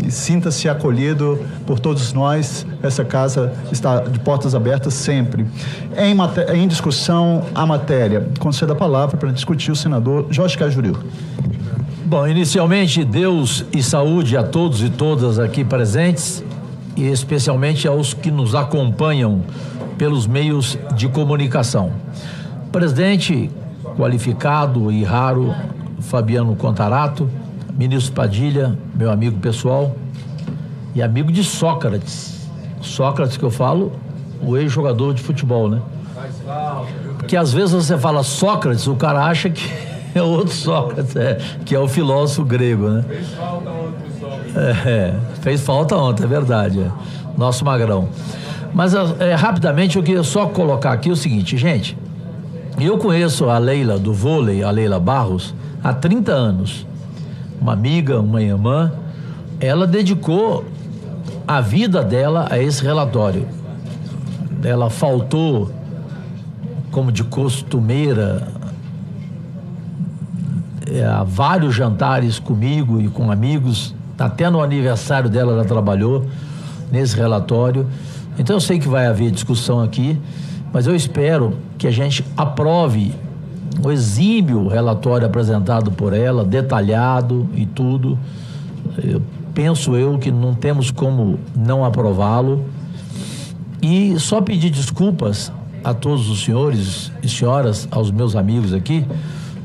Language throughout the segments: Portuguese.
e sinta-se acolhido por todos nós. Essa casa está de portas abertas sempre. Em discussão, a matéria. Concedo a palavra para discutir o senador Jorge Cajuru. Bom, inicialmente, Deus e saúde a todos e todas aqui presentes, e especialmente aos que nos acompanham pelos meios de comunicação. Presidente qualificado e raro, Fabiano Contarato, ministro Padilha, meu amigo pessoal e amigo de Sócrates. Sócrates que eu falo, o ex-jogador de futebol, né? Porque às vezes você fala Sócrates, o cara acha que é outro Sócrates, que é o filósofo grego, né? Fez falta ontem, Sócrates. Fez falta ontem, é verdade. Nosso magrão. Mas rapidamente eu queria só colocar aqui o seguinte, gente. Eu conheço a Leila do vôlei, a Leila Barros, há 30 anos. Uma amiga, uma irmã. Ela dedicou a vida dela a esse relatório. Ela faltou, como de costumeira, a vários jantares comigo e com amigos. Até no aniversário dela, ela trabalhou nesse relatório. Então eu sei que vai haver discussão aqui, mas eu espero que a gente aprove o exímio relatório apresentado por ela, detalhado e tudo. Penso que não temos como não aprová-lo. E só pedir desculpas a todos os senhores e senhoras, aos meus amigos aqui,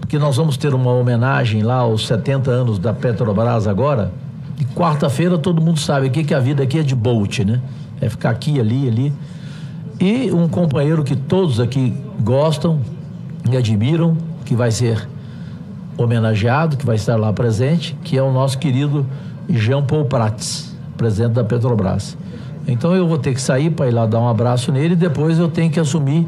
porque nós vamos ter uma homenagem lá aos 70 anos da Petrobras agora. E quarta-feira todo mundo sabe que a vida aqui é de Bolt, né? É ficar aqui, ali. E um companheiro que todos aqui gostam e admiram, que vai ser homenageado, que vai estar lá presente, que é o nosso querido Jean Paul Prats, presidente da Petrobras. Então eu vou ter que sair para ir lá dar um abraço nele e depois eu tenho que assumir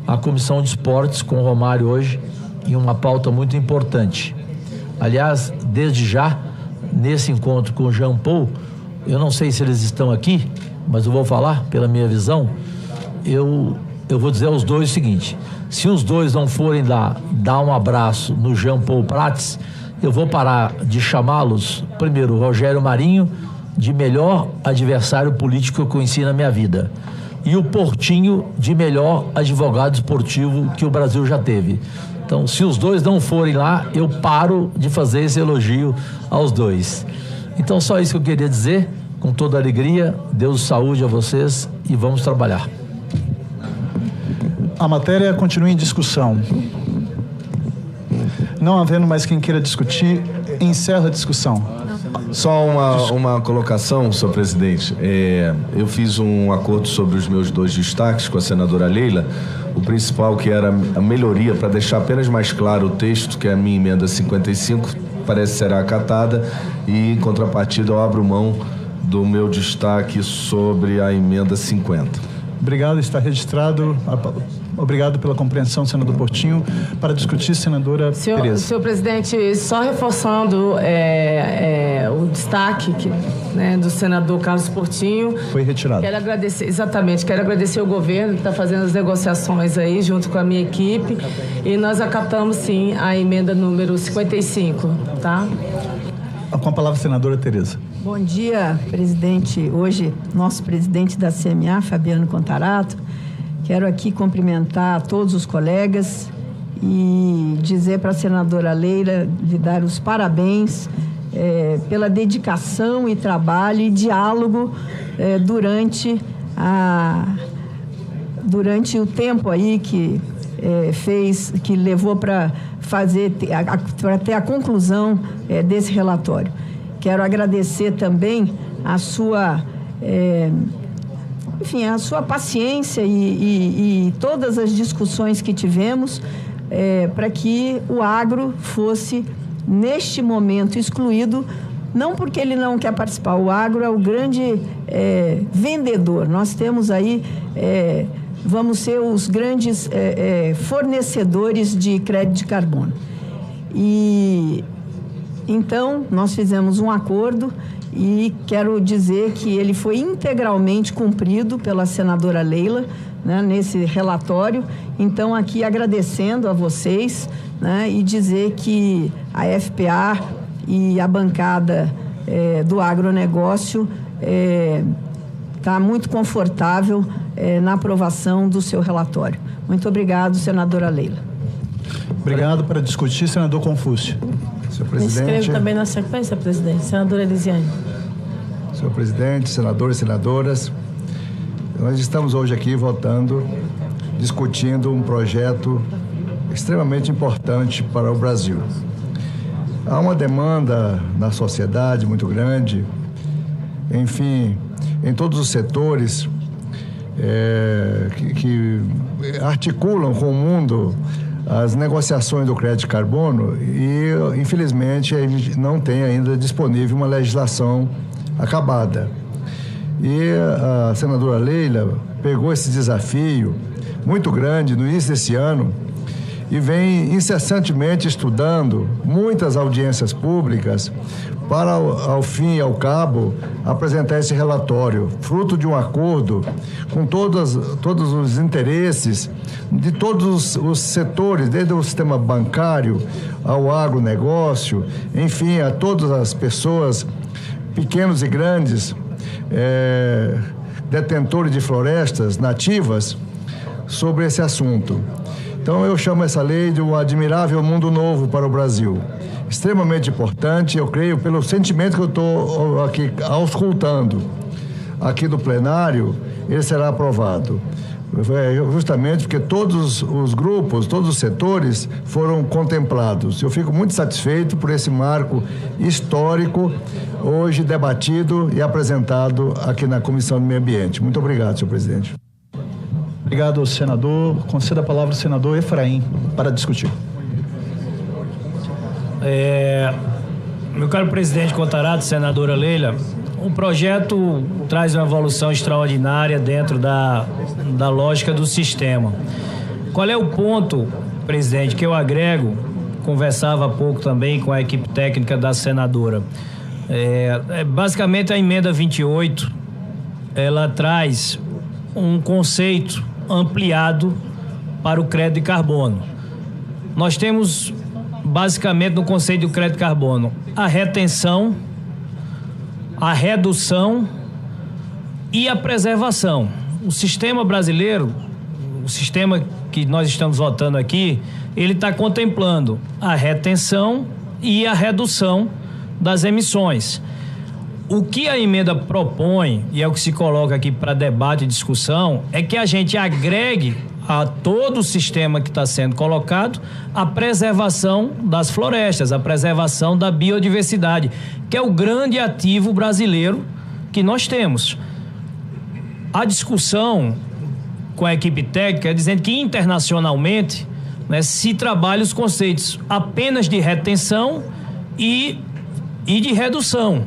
a comissão de esportes com o Romário hoje em uma pauta muito importante. Aliás, desde já, nesse encontro com o Jean Paul, eu não sei se eles estão aqui, mas eu vou falar pela minha visão. Eu vou dizer aos dois o seguinte: se os dois não forem lá dar um abraço no Jean Paul Prats, eu vou parar de chamá-los, primeiro, Rogério Marinho, de melhor adversário político que eu conheci na minha vida, e o Portinho, de melhor advogado esportivo que o Brasil já teve. Então, se os dois não forem lá, eu paro de fazer esse elogio aos dois. Então, só isso que eu queria dizer, com toda alegria. Deus saúde a vocês e vamos trabalhar. A matéria continua em discussão. Não havendo mais quem queira discutir, encerra a discussão. Só uma colocação, senhor presidente. Eu fiz um acordo sobre os meus dois destaques com a senadora Leila. O principal, que era a melhoria, para deixar apenas mais claro o texto, que é a minha emenda 55, parece será acatada, e em contrapartida eu abro mão do meu destaque sobre a emenda 50. Obrigado, está registrado. Obrigado pela compreensão, senador Portinho. Para discutir, senadora Tereza. Senhor presidente, só reforçando o destaque do senador Carlos Portinho. Foi retirado. Quero agradecer o governo que está fazendo as negociações aí, junto com a minha equipe. E nós acatamos, sim, a emenda número 55, tá? Com a palavra, senadora Tereza. Bom dia, presidente. Hoje, nosso presidente da CMA, Fabiano Contarato. Quero aqui cumprimentar todos os colegas e dizer para a senadora Leila, lhe dar os parabéns pela dedicação e trabalho e diálogo durante o tempo aí que levou para ter a conclusão desse relatório. Quero agradecer também a sua paciência e todas as discussões que tivemos para que o agro fosse, neste momento, excluído, não porque ele não quer participar. O agro é o grande vendedor. Nós temos aí, vamos ser os grandes fornecedores de crédito de carbono. E então, nós fizemos um acordo e quero dizer que ele foi integralmente cumprido pela senadora Leila, né, nesse relatório. Então, aqui agradecendo a vocês, né, e dizer que a FPA e a bancada do agronegócio está muito confortável na aprovação do seu relatório. Muito obrigado, senadora Leila. Obrigado. Para discutir, senador Confúcio. Senhor Me presidente. inscrevo também na sequência, presidente. Senadora Elisiane. Senhor presidente, senadores e senadoras, nós estamos hoje aqui votando, discutindo um projeto extremamente importante para o Brasil. Há uma demanda na sociedade muito grande, enfim, em todos os setores que articulam com o mundo as negociações do crédito de carbono e, infelizmente, não tem ainda disponível uma legislação acabada. E a senadora Leila pegou esse desafio muito grande no início desse ano e vem incessantemente estudando muitas audiências públicas para, ao fim e ao cabo, apresentar esse relatório, fruto de um acordo com todos os interesses de todos os setores, desde o sistema bancário ao agronegócio, enfim, a todas as pessoas, pequenos e grandes, detentores de florestas nativas, sobre esse assunto. Então eu chamo essa lei de um admirável mundo novo para o Brasil. Extremamente importante, eu creio, pelo sentimento que eu estou aqui auscultando aqui do plenário, ele será aprovado. Justamente porque todos os grupos, todos os setores foram contemplados. Eu fico muito satisfeito por esse marco histórico, hoje debatido e apresentado aqui na Comissão do Meio Ambiente. Muito obrigado, senhor presidente. Obrigado, senador. Conceda a palavra ao senador Efraim para discutir. Meu caro presidente Contarato, senadora Leila, o projeto traz uma evolução extraordinária dentro da lógica do sistema. Qual é o ponto, presidente, que eu agrego? Conversava há pouco também com a equipe técnica da senadora. Basicamente, a emenda 28, ela traz um conceito ampliado para o crédito de carbono. Nós temos, basicamente, no conceito do crédito de carbono, a retenção, a redução e a preservação. O sistema brasileiro, o sistema que nós estamos votando aqui, ele está contemplando a retenção e a redução das emissões. O que a emenda propõe, e é o que se coloca aqui para debate e discussão, é que a gente agregue a todo o sistema que está sendo colocado a preservação das florestas, a preservação da biodiversidade, que é o grande ativo brasileiro que nós temos. A discussão com a equipe técnica é dizendo que internacionalmente, né, se trabalha os conceitos apenas de retenção e de redução.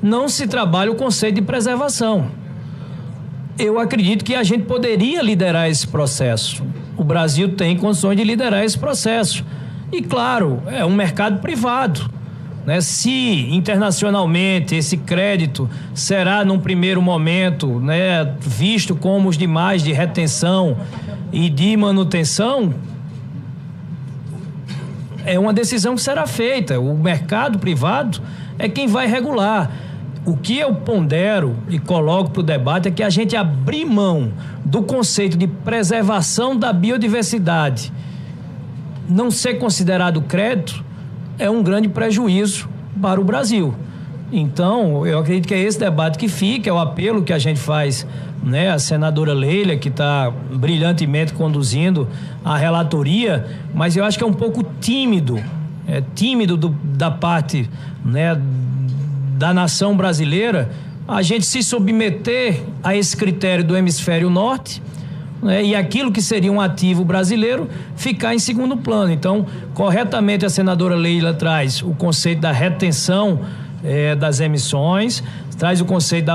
Não se trabalha o conceito de preservação. Eu acredito que a gente poderia liderar esse processo. O Brasil tem condições de liderar esse processo. E, claro, é um mercado privado, né? Se internacionalmente esse crédito será, num primeiro momento, né, visto como os demais de retenção e de manutenção, é uma decisão que será feita. O mercado privado é quem vai regular. O que eu pondero e coloco para o debate é que a gente abrir mão do conceito de preservação da biodiversidade, não ser considerado crédito, é um grande prejuízo para o Brasil. Então, eu acredito que é esse debate que fica, é o apelo que a gente faz, né? A senadora Leila, que está brilhantemente conduzindo a relatoria, mas eu acho que é um pouco tímido, da parte, né, da nação brasileira, a gente se submeter a esse critério do hemisfério norte, né, e aquilo que seria um ativo brasileiro ficar em segundo plano. Então, corretamente, a senadora Leila traz o conceito da retenção das emissões, traz o conceito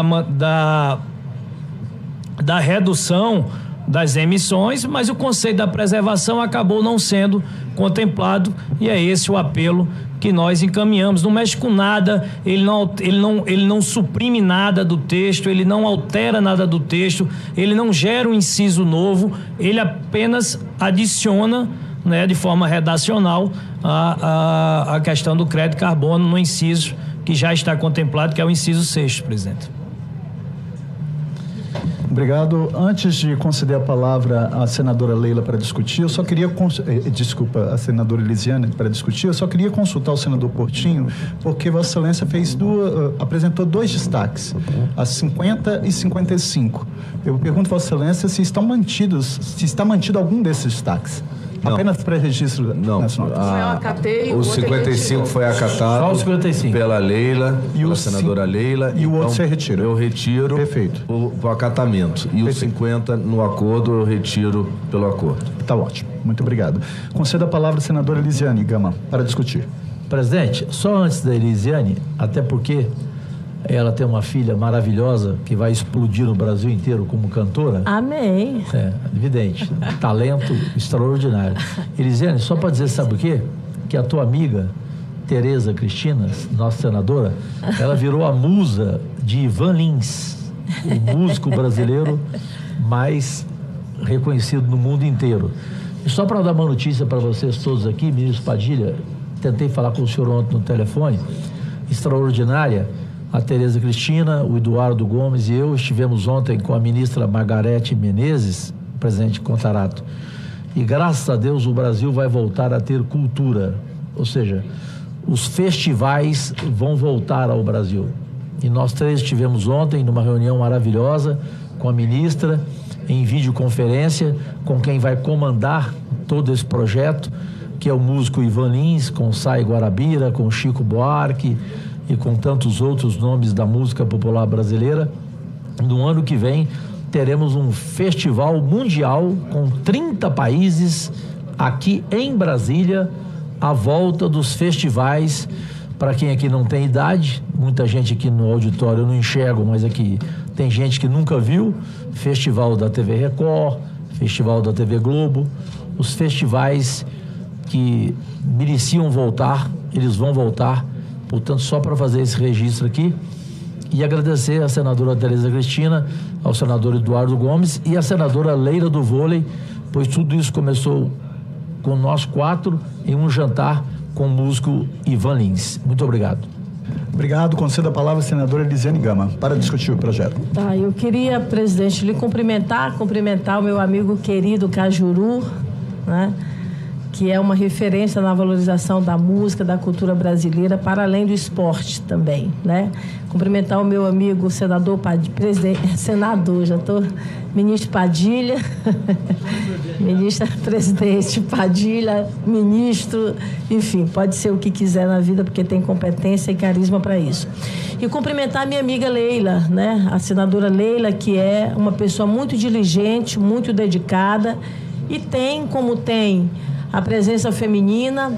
da redução das emissões, mas o conceito da preservação acabou não sendo contemplado, e é esse o apelo que nós encaminhamos. Não mexe com nada, ele não suprime nada do texto, ele não altera nada do texto, ele não gera um inciso novo, ele apenas adiciona, né, de forma redacional a questão do crédito carbono no inciso que já está contemplado, que é o inciso 6º, presidente. Obrigado. Antes de conceder a palavra à senadora Leila para discutir, eu só queria... Desculpa, a senadora Elisiane para discutir, eu só queria consultar o senador Portinho, porque Vossa Excelência apresentou 2 destaques, as 50 e 55. Eu pergunto a Vossa Excelência se está mantido algum desses destaques. Não. Apenas para registro nas notas. O 55 foi acatado Só o 55. pela Leila, pela senadora Leila. E o outro você retira? Eu retiro. Perfeito. O acatamento. E o 50 no acordo eu retiro pelo acordo. Está ótimo. Muito obrigado. Concedo a palavra à senadora Elisiane Gama para discutir. Presidente, só antes da Elisiane, até porque ela tem uma filha maravilhosa que vai explodir no Brasil inteiro como cantora. Amém. É, evidente. Talento extraordinário. Elisiane, só para dizer, sabe o quê? Que a tua amiga, Tereza Cristina, nossa senadora, ela virou a musa de Ivan Lins, o músico brasileiro mais reconhecido no mundo inteiro. E só para dar uma notícia para vocês todos aqui, ministro Padilha, tentei falar com o senhor ontem no telefone, extraordinária. A Tereza Cristina, o Eduardo Gomes e eu estivemos ontem com a ministra Margarete Menezes, presidente Contarato. E graças a Deus o Brasil vai voltar a ter cultura. Ou seja, os festivais vão voltar ao Brasil. E nós 3 estivemos ontem numa reunião maravilhosa com a ministra, em videoconferência, com quem vai comandar todo esse projeto, que é o músico Ivan Lins, com Sai Guarabira, com Chico Buarque, e com tantos outros nomes da música popular brasileira. No ano que vem, teremos um festival mundial com 30 países aqui em Brasília, à volta dos festivais. Para quem aqui não tem idade, muita gente aqui no auditório eu não enxergo, mas aqui tem gente que nunca viu, Festival da TV Record, Festival da TV Globo, os festivais que mereciam voltar, eles vão voltar. Portanto, só para fazer esse registro aqui e agradecer à senadora Tereza Cristina, ao senador Eduardo Gomes e à senadora Leila do vôlei, pois tudo isso começou com nós 4 em um jantar com o músico Ivan Lins. Muito obrigado. Obrigado. Concedo a palavra à senadora Elisiane Gama para discutir o projeto. Tá, eu queria, presidente, lhe cumprimentar o meu amigo querido Cajuru, né? Que é uma referência na valorização da música, da cultura brasileira, para além do esporte também, né? Cumprimentar o meu amigo senador ministro Padilha, ministra-presidente Padilha, ministro, enfim, pode ser o que quiser na vida, porque tem competência e carisma para isso. E cumprimentar a minha amiga Leila, né? A senadora Leila, que é uma pessoa muito diligente, muito dedicada e tem, como tem a presença feminina,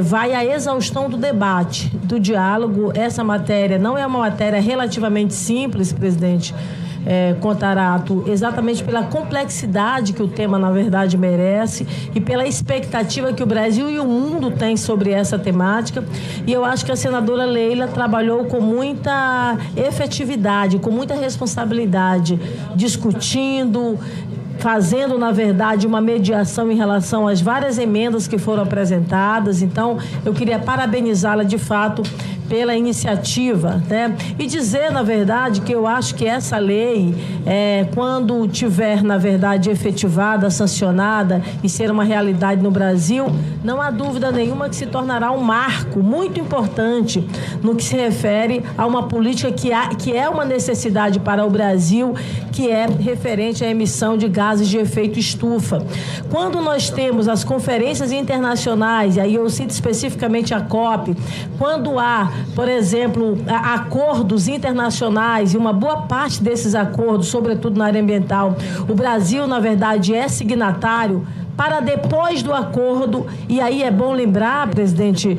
vai à exaustão do debate, do diálogo. Essa matéria não é uma matéria relativamente simples, presidente Contarato, exatamente pela complexidade que o tema, na verdade, merece e pela expectativa que o Brasil e o mundo têm sobre essa temática. E eu acho que a senadora Leila trabalhou com muita efetividade, com muita responsabilidade, discutindo, fazendo, na verdade, uma mediação em relação às várias emendas que foram apresentadas. Então, eu queria parabenizá-la, de fato, pela iniciativa, né? E dizer, na verdade, que eu acho que essa lei, quando tiver, na verdade, efetivada, sancionada e ser uma realidade no Brasil, não há dúvida nenhuma que se tornará um marco muito importante no que se refere a uma política que é uma necessidade para o Brasil, que é referente à emissão de gases de efeito estufa. Quando nós temos as conferências internacionais, e aí eu cito especificamente a COP, quando há, por exemplo, acordos internacionais, e uma boa parte desses acordos, sobretudo na área ambiental, o Brasil, na verdade, é signatário, para depois do acordo, e aí é bom lembrar, presidente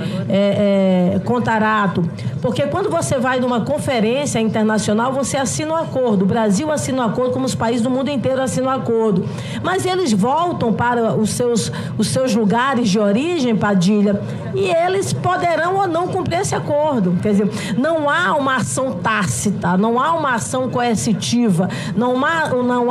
Contarato, porque quando você vai numa conferência internacional, você assina um acordo, o Brasil assina um acordo, como os países do mundo inteiro assinam um acordo, mas eles voltam para os seus lugares de origem, Padilha, e eles poderão ou não cumprir esse acordo. Quer dizer, não há uma ação tácita, não há uma ação coercitiva, não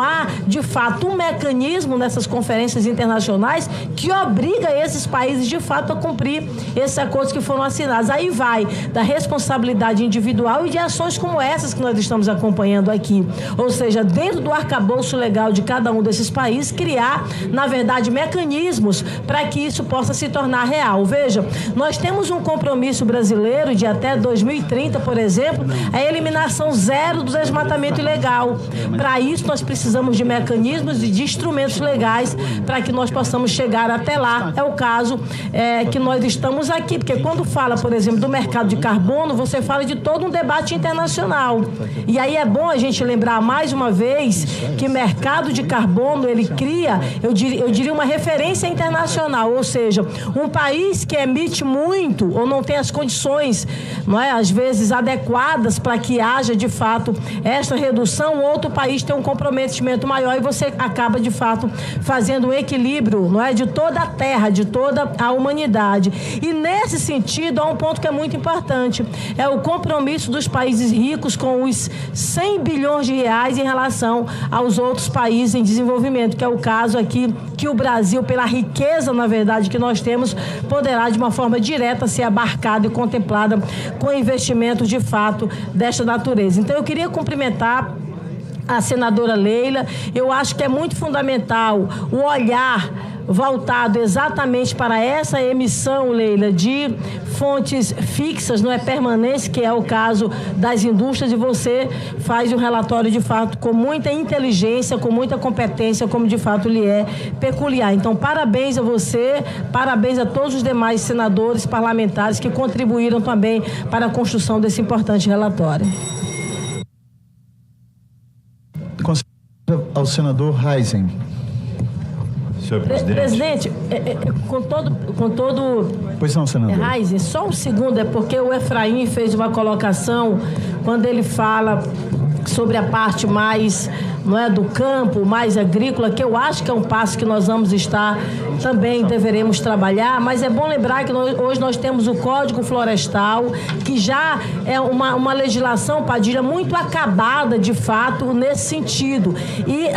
há de fato um mecanismo nessas conferências internacionais internacionais que obriga esses países, de fato, a cumprir esses acordos que foram assinados. Aí vai da responsabilidade individual e de ações como essas que nós estamos acompanhando aqui. Ou seja, dentro do arcabouço legal de cada um desses países, criar, na verdade, mecanismos para que isso possa se tornar real. Veja, nós temos um compromisso brasileiro de até 2030, por exemplo, a eliminação zero do desmatamento ilegal. Para isso, nós precisamos de mecanismos e de instrumentos legais para que nós possamos chegar até lá. É o caso que nós estamos aqui, porque quando fala, por exemplo, do mercado de carbono, você fala de todo um debate internacional. E aí é bom a gente lembrar mais uma vez que mercado de carbono, ele cria, eu diria uma referência internacional, ou seja, um país que emite muito ou não tem as condições, não é, às vezes adequadas para que haja de fato esta redução, outro país tem um comprometimento maior e você acaba de fato fazendo um equilíbrio, não é, de toda a terra, de toda a humanidade. E nesse sentido há um ponto que é muito importante, é o compromisso dos países ricos com os 100 bilhões de reais em relação aos outros países em desenvolvimento, que é o caso aqui que o Brasil, pela riqueza, na verdade, que nós temos, poderá de uma forma direta ser abarcado e contemplada com investimentos de fato desta natureza. Então eu queria cumprimentar a senadora Leila. Eu acho que é muito fundamental o olhar voltado exatamente para essa emissão, Leila, de fontes fixas, não é permanentes, que é o caso das indústrias, e você faz um relatório de fato com muita inteligência, com muita competência, como de fato lhe é peculiar. Então, parabéns a você, parabéns a todos os demais senadores, parlamentares que contribuíram também para a construção desse importante relatório. Ao senador Heisen. Senhor presidente. Presidente, com todo... Pois não, senador. Heisen, só um segundo, é porque o Efraim fez uma colocação quando ele fala sobre a parte mais, não é, do campo, mais agrícola, que eu acho que é um passo que nós vamos estar, também deveremos trabalhar, mas é bom lembrar que hoje nós temos o Código Florestal, que já é uma legislação, Padilha, muito acabada, de fato, nesse sentido. E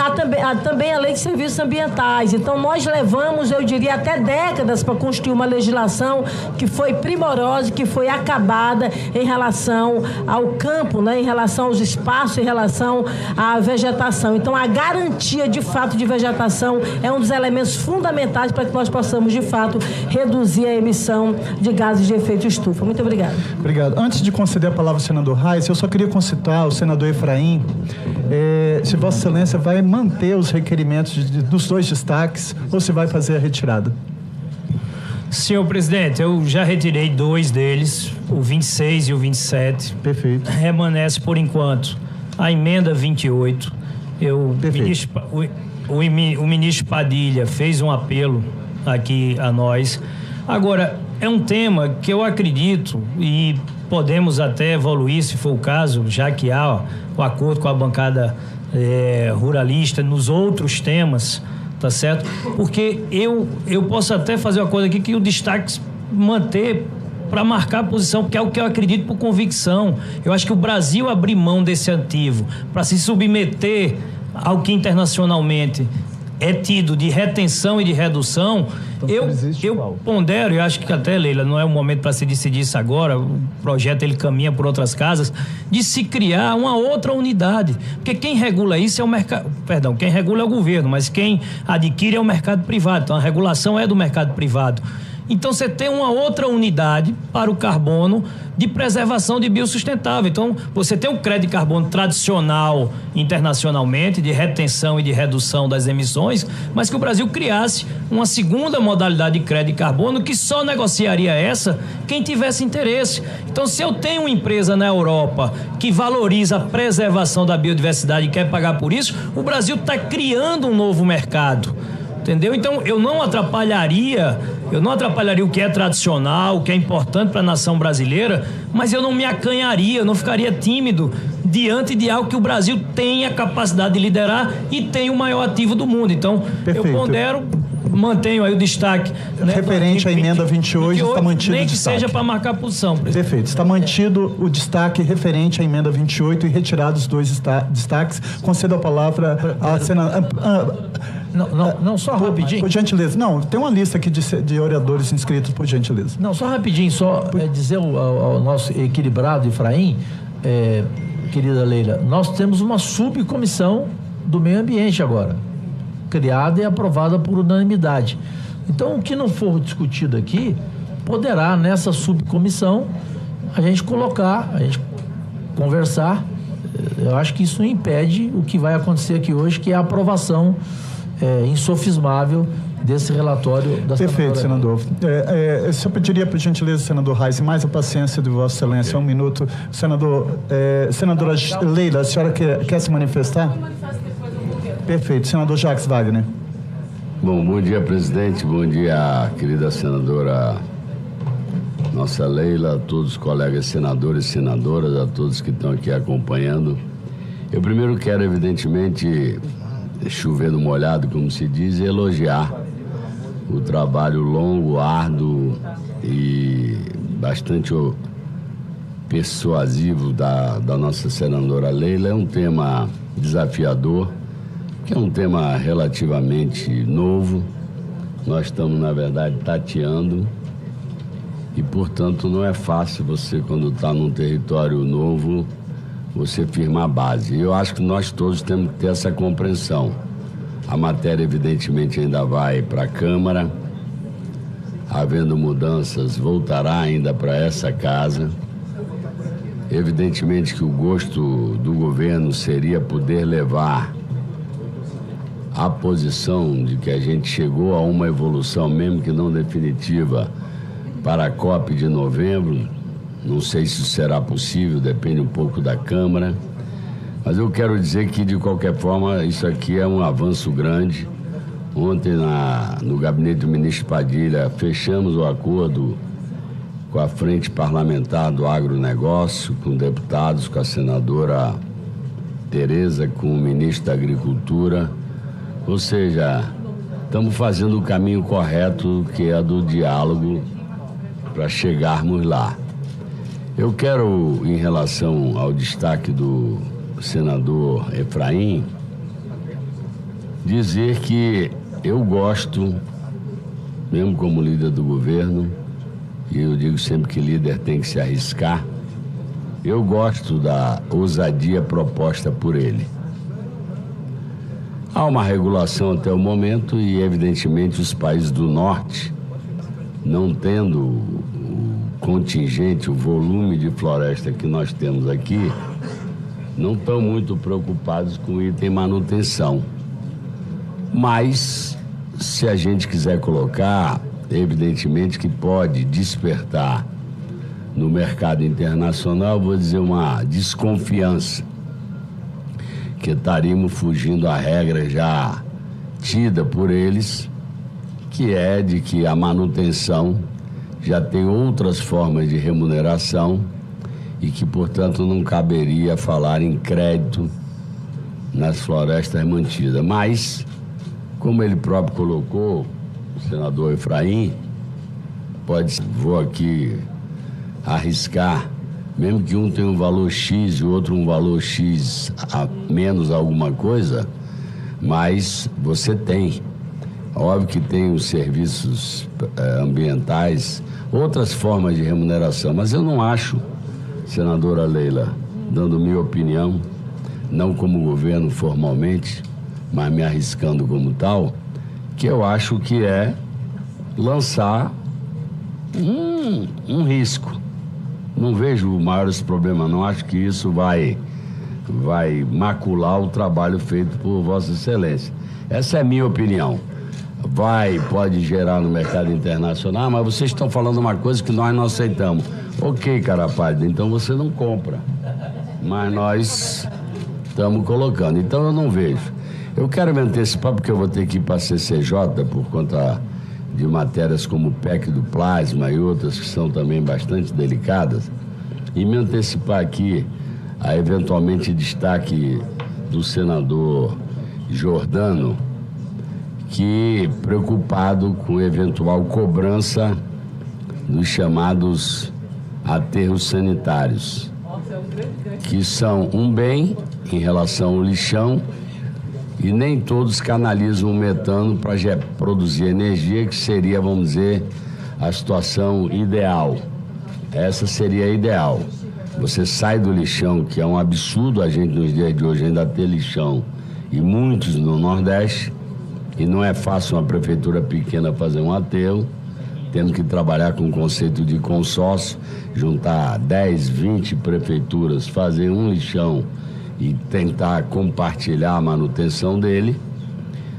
também a Lei de Serviços Ambientais. Então, nós levamos, eu diria, até décadas para construir uma legislação que foi primorosa, que foi acabada em relação ao campo, né, em relação aos espaços, em relação à vegetação. Então, a garantia, de fato, de vegetação é um dos elementos fundamentais para que nós possamos, de fato, reduzir a emissão de gases de efeito estufa. Muito obrigada. Obrigado. Antes de conceder a palavra ao senador Reis, eu só queria consultar o senador Efraim, se Vossa Excelência vai manter os requerimentos dos dois destaques ou se vai fazer a retirada. Senhor presidente, eu já retirei dois deles, o 26 e o 27. Perfeito. Permanece por enquanto a emenda 28. O ministro Padilha fez um apelo aqui a nós. Agora, é um tema que eu acredito e podemos até evoluir, se for o caso, já que há o acordo com a bancada ruralista nos outros temas, tá certo? Porque eu posso até fazer uma coisa aqui que o destaque manter para marcar a posição, porque é o que eu acredito por convicção. Eu acho que o Brasil abrir mão desse ativo para se submeter ao que internacionalmente é tido de retenção e de redução, então, eu pondero, e acho que até, Leila, não é o momento para se decidir isso agora, o projeto ele caminha por outras casas, de se criar uma outra unidade, porque quem regula isso é o mercado, quem regula é o governo, mas quem adquire é o mercado privado, então a regulação é do mercado privado. Então, você tem uma outra unidade para o carbono de preservação de biossustentável. Então, você tem o crédito de carbono tradicional internacionalmente, de retenção e de redução das emissões, mas que o Brasil criasse uma segunda modalidade de crédito de carbono que só negociaria essa quem tivesse interesse. Então, se eu tenho uma empresa na Europa que valoriza a preservação da biodiversidade e quer pagar por isso, o Brasil está criando um novo mercado. Entendeu? Então, eu não atrapalharia o que é tradicional, o que é importante para a nação brasileira, mas eu não me acanharia, eu não ficaria tímido diante de algo que o Brasil tem a capacidade de liderar e tem o maior ativo do mundo. Então, perfeito. Eu pondero mantenho aí o destaque. Né, referente à emenda 28, está mantido nem o que destaque. seja para marcar posição, presidente. Perfeito. Está mantido o destaque referente à emenda 28 e retirado os dois destaques. Concedo a palavra à senadora... Não, só rapidinho. Por gentileza. Não, tem uma lista aqui de oradores inscritos, por gentileza. Não, só rapidinho, dizer ao nosso equilibrado Efraim, querida Leila, nós temos uma subcomissão do meio ambiente agora, criada e aprovada por unanimidade. Então, o que não for discutido aqui, poderá nessa subcomissão a gente colocar, a gente conversar. Eu acho que isso impede o que vai acontecer aqui hoje, que é a aprovação insofismável desse relatório da Perfeito, senador. Eu só pediria, por gentileza, senador Reis, mais a paciência de Vossa Excelência, um minuto. Senadora Leila, a senhora quer se manifestar? Perfeito. Senador Jacques Wagner. Bom dia, presidente. Bom dia, querida senadora nossa Leila, a todos os colegas senadores e senadoras, a todos que estão aqui acompanhando. Eu primeiro quero, evidentemente, chover no molhado, como se diz, e elogiar o trabalho longo, árduo e bastante persuasivo da nossa senadora Leila. É um tema desafiador, que é um tema relativamente novo. Nós estamos, na verdade, tateando e, portanto, não é fácil você, quando está num território novo, você firmar a base. Eu acho que nós todos temos que ter essa compreensão. A matéria, evidentemente, ainda vai para a Câmara. Havendo mudanças, voltará ainda para essa casa. Evidentemente que o gosto do governo seria poder levar a posição de que a gente chegou a uma evolução, mesmo que não definitiva, para a COP de novembro. Não sei se isso será possível, depende um pouco da Câmara. Mas eu quero dizer que, de qualquer forma, isso aqui é um avanço grande. Ontem, no gabinete do ministro Padilha, fechamos o acordo com a Frente Parlamentar do Agronegócio, com deputados, com a senadora Tereza, com o ministro da Agricultura. Ou seja, estamos fazendo o caminho correto, que é do diálogo, para chegarmos lá. Eu quero, em relação ao destaque do senador Efraim, dizer que eu gosto, mesmo como líder do governo, e eu digo sempre que líder tem que se arriscar, eu gosto da ousadia proposta por ele. Há uma regulação até o momento e, evidentemente, os países do norte, não tendo o contingente, o volume de floresta que nós temos aqui, não estão muito preocupados com o item manutenção. Mas, se a gente quiser colocar, evidentemente que pode despertar no mercado internacional, vou dizer, uma desconfiança, que estaríamos fugindo à regra já tida por eles, que é de que a manutenção já tem outras formas de remuneração e que, portanto, não caberia falar em crédito nas florestas mantidas. Mas, como ele próprio colocou, o senador Efraim, vou aqui arriscar, mesmo que um tenha um valor X e o outro um valor X a menos alguma coisa, mas você tem. Óbvio que tem os serviços ambientais, outras formas de remuneração, mas eu não acho, senadora Leila, dando minha opinião, não como governo formalmente, mas me arriscando como tal, que eu acho que é lançar um risco. Não vejo maiores problemas, não acho que isso vai macular o trabalho feito por Vossa Excelência. Essa é a minha opinião. Pode gerar no mercado internacional, mas vocês estão falando uma coisa que nós não aceitamos. Ok, cara pálida, então você não compra. Mas nós estamos colocando, então eu não vejo. Eu quero me antecipar porque eu vou ter que ir para a CCJ por conta de matérias como o PEC do plasma e outras que são também bastante delicadas, e me antecipar aqui a eventualmente destaque do senador Jordano, que preocupado com eventual cobrança dos chamados aterros sanitários, que são um bem em relação ao lixão, e nem todos canalizam o metano para produzir energia, que seria, vamos dizer, a situação ideal. Essa seria a ideal. Você sai do lixão, que é um absurdo a gente nos dias de hoje ainda ter lixão, e muitos no Nordeste, e não é fácil uma prefeitura pequena fazer um aterro, tendo que trabalhar com o conceito de consórcio, juntar 10, 20 prefeituras, fazer um lixão e tentar compartilhar a manutenção dele.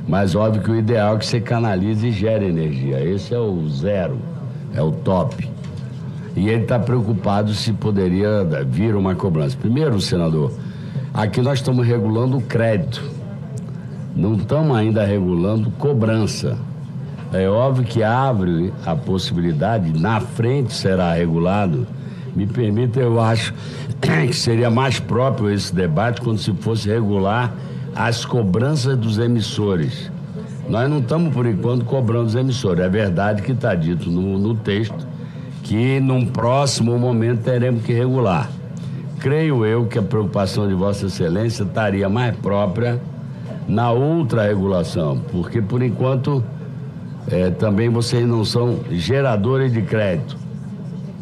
Mas óbvio que o ideal é que você canalize e gere energia. Esse é o zero, é o top. E ele está preocupado se poderia vir uma cobrança. Primeiro, senador, aqui nós estamos regulando o crédito. Não estamos ainda regulando cobrança. É óbvio que abre a possibilidade, na frente será regulado. Me permita, eu acho que seria mais próprio esse debate quando se fosse regular as cobranças dos emissores. Nós não estamos, por enquanto, cobrando os emissores. É verdade que está dito no texto que num próximo momento teremos que regular. Creio eu que a preocupação de Vossa Excelência estaria mais própria na outra regulação, porque por enquanto também vocês não são geradores de crédito,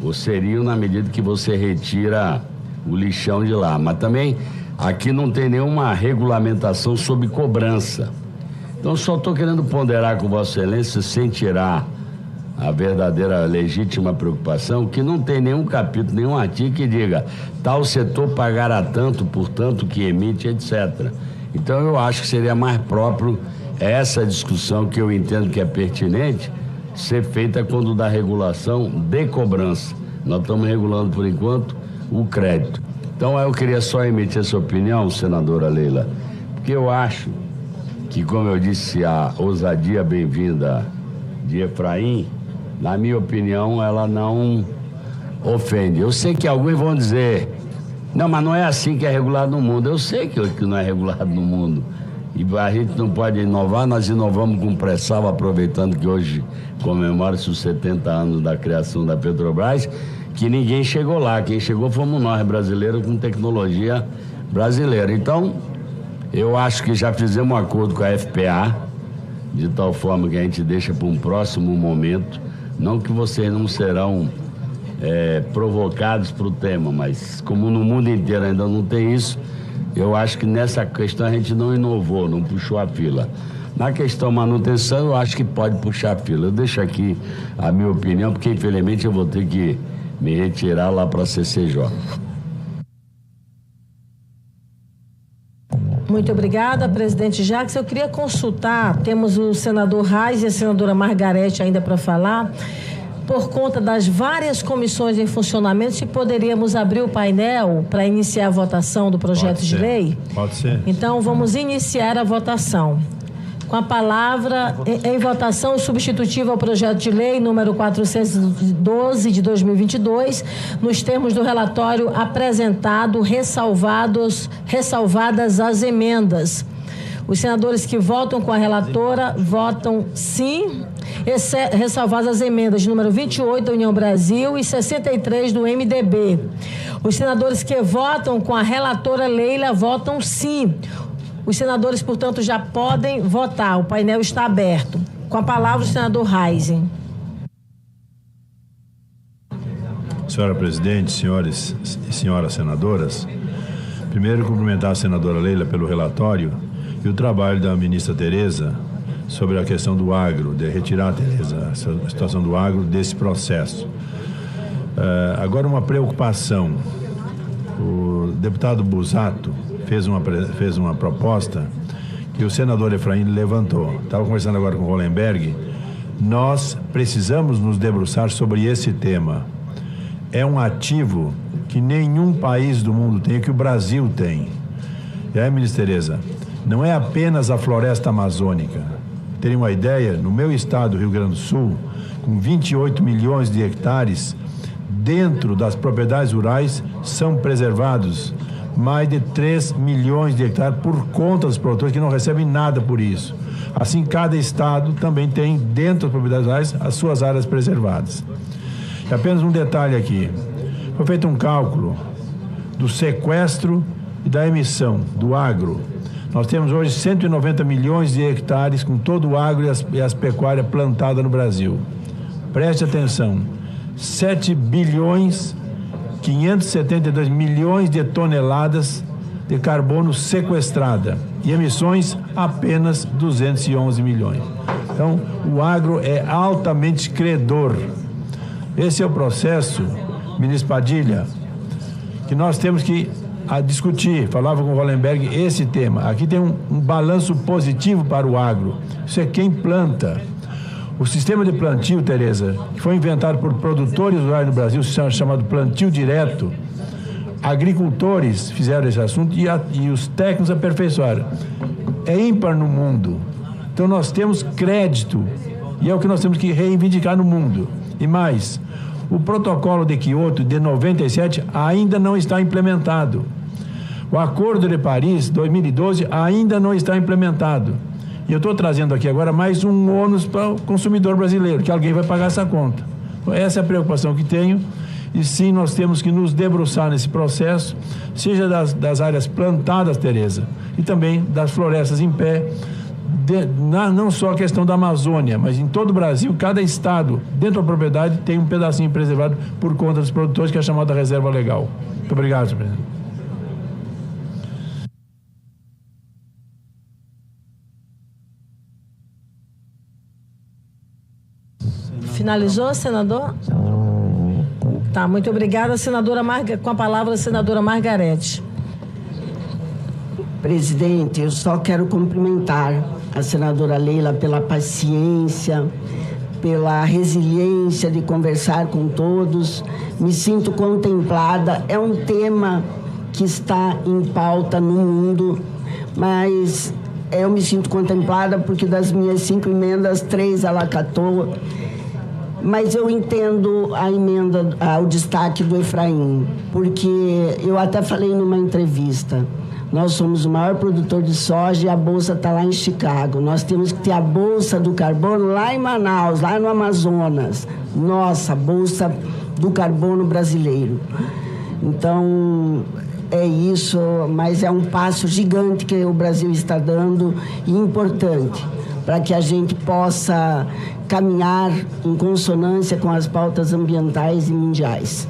ou seriam na medida que você retira o lixão de lá, mas também aqui não tem nenhuma regulamentação sobre cobrança. Então só estou querendo ponderar com Vossa Excelência, sem tirar a verdadeira legítima preocupação, que não tem nenhum capítulo, nenhum artigo que diga tal setor pagará tanto por tanto que emite, etc. Então eu acho que seria mais próprio essa discussão, que eu entendo que é pertinente, ser feita quando da regulação de cobrança. Nós estamos regulando, por enquanto, o crédito. Então eu queria só emitir essa opinião, senadora Leila, porque eu acho que, como eu disse, a ousadia bem-vinda de Efraim, na minha opinião, ela não ofende. Eu sei que alguns vão dizer, não, mas não é assim que é regulado no mundo. Eu sei que não é regulado no mundo. E a gente não pode inovar, nós inovamos com o pré-sal, aproveitando que hoje comemora-se os 70 anos da criação da Petrobras, que ninguém chegou lá. Quem chegou fomos nós, brasileiros, com tecnologia brasileira. Então, eu acho que já fizemos um acordo com a FPA, de tal forma que a gente deixa para um próximo momento. Não que vocês não serão provocados para o tema, mas como no mundo inteiro ainda não tem isso, eu acho que nessa questão a gente não inovou, não puxou a fila. Na questão manutenção, eu acho que pode puxar a fila. Eu deixo aqui a minha opinião, porque infelizmente eu vou ter que me retirar lá para a CCJ. Muito obrigada, presidente Jacques. Eu queria consultar, temos o senador Reis e a senadora Margarete ainda para falar, por conta das várias comissões em funcionamento, se poderíamos abrir o painel para iniciar a votação do projeto de lei? Pode ser. Então, vamos iniciar a votação. Com a palavra em votação, o substitutivo ao projeto de lei número 412 de 2022, nos termos do relatório apresentado, ressalvadas as emendas. Os senadores que votam com a relatora votam sim, ressalvadas as emendas de número 28 da União Brasil e 63 do MDB. Os senadores que votam com a relatora Leila votam sim. Os senadores, portanto, já podem votar. O painel está aberto. Com a palavra, o senador Reis. Senhora presidente, senhores e senhoras senadoras, primeiro cumprimentar a senadora Leila pelo relatório e o trabalho da ministra Tereza sobre a questão do agro, de retirar, Tereza, a situação do agro desse processo. Agora, uma preocupação. O deputado Busato fez uma proposta que o senador Efraim levantou. Estava conversando agora com o Hollenberg. Nós precisamos nos debruçar sobre esse tema. É um ativo que nenhum país do mundo tem, que o Brasil tem. E aí, ministra Tereza, não é apenas a floresta amazônica. Terem uma ideia, no meu estado, Rio Grande do Sul, com 28 milhões de hectares, dentro das propriedades rurais, são preservados mais de 3 milhões de hectares por conta dos produtores que não recebem nada por isso. Assim, cada estado também tem, dentro das propriedades rurais, as suas áreas preservadas. E apenas um detalhe aqui. Foi feito um cálculo do sequestro e da emissão do agro. Nós temos hoje 190 milhões de hectares com todo o agro e as pecuárias plantadas no Brasil. Preste atenção, 7 bilhões 572 milhões de toneladas de carbono sequestrada e emissões apenas 211 milhões. Então, o agro é altamente credor. Esse é o processo, ministro Padilha, que nós temos que discutir. Falava com o Wallenberg esse tema. Aqui tem um balanço positivo para o agro. Isso é quem planta. O sistema de plantio, Tereza, que foi inventado por produtores rurais no Brasil, chamado plantio direto, agricultores fizeram esse assunto e os técnicos aperfeiçoaram. É ímpar no mundo. Então nós temos crédito e é o que nós temos que reivindicar no mundo. E mais, o protocolo de Kyoto de 97 ainda não está implementado. O Acordo de Paris, 2012, ainda não está implementado. E eu estou trazendo aqui agora mais um ônus para o consumidor brasileiro, que alguém vai pagar essa conta. Então, essa é a preocupação que tenho. E sim, nós temos que nos debruçar nesse processo, seja das áreas plantadas, Tereza, e também das florestas em pé, não só a questão da Amazônia, mas em todo o Brasil, cada estado, dentro da propriedade, tem um pedacinho preservado por conta dos produtores, que é a chamada reserva legal. Muito obrigado, senhor presidente. Finalizou, senador? Tá, muito obrigada, senadora com a palavra a senadora Margarete. Presidente, eu só quero cumprimentar a senadora Leila pela paciência, pela resiliência de conversar com todos. Me sinto contemplada. É um tema que está em pauta no mundo, mas eu me sinto contemplada porque das minhas 5 emendas, 3 ela acatou. Mas eu entendo a emenda, o destaque do Efraim, porque eu até falei numa entrevista, nós somos o maior produtor de soja e a bolsa está lá em Chicago. Nós temos que ter a bolsa do carbono lá em Manaus, lá no Amazonas. Nossa, bolsa do carbono brasileiro. Então, é isso, mas é um passo gigante que o Brasil está dando e importante para que a gente possa caminhar em consonância com as pautas ambientais e mundiais.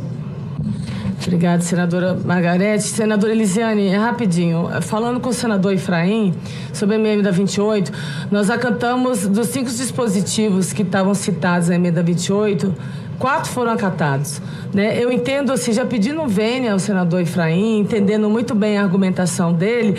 Obrigada, senadora Margarete. Senadora Elisiane, rapidinho, falando com o senador Efraim sobre a emenda 28, nós acatamos dos 5 dispositivos que estavam citados na emenda 28, 4 foram acatados, né? Eu entendo, assim, já pedindo vênia ao senador Efraim, entendendo muito bem a argumentação dele,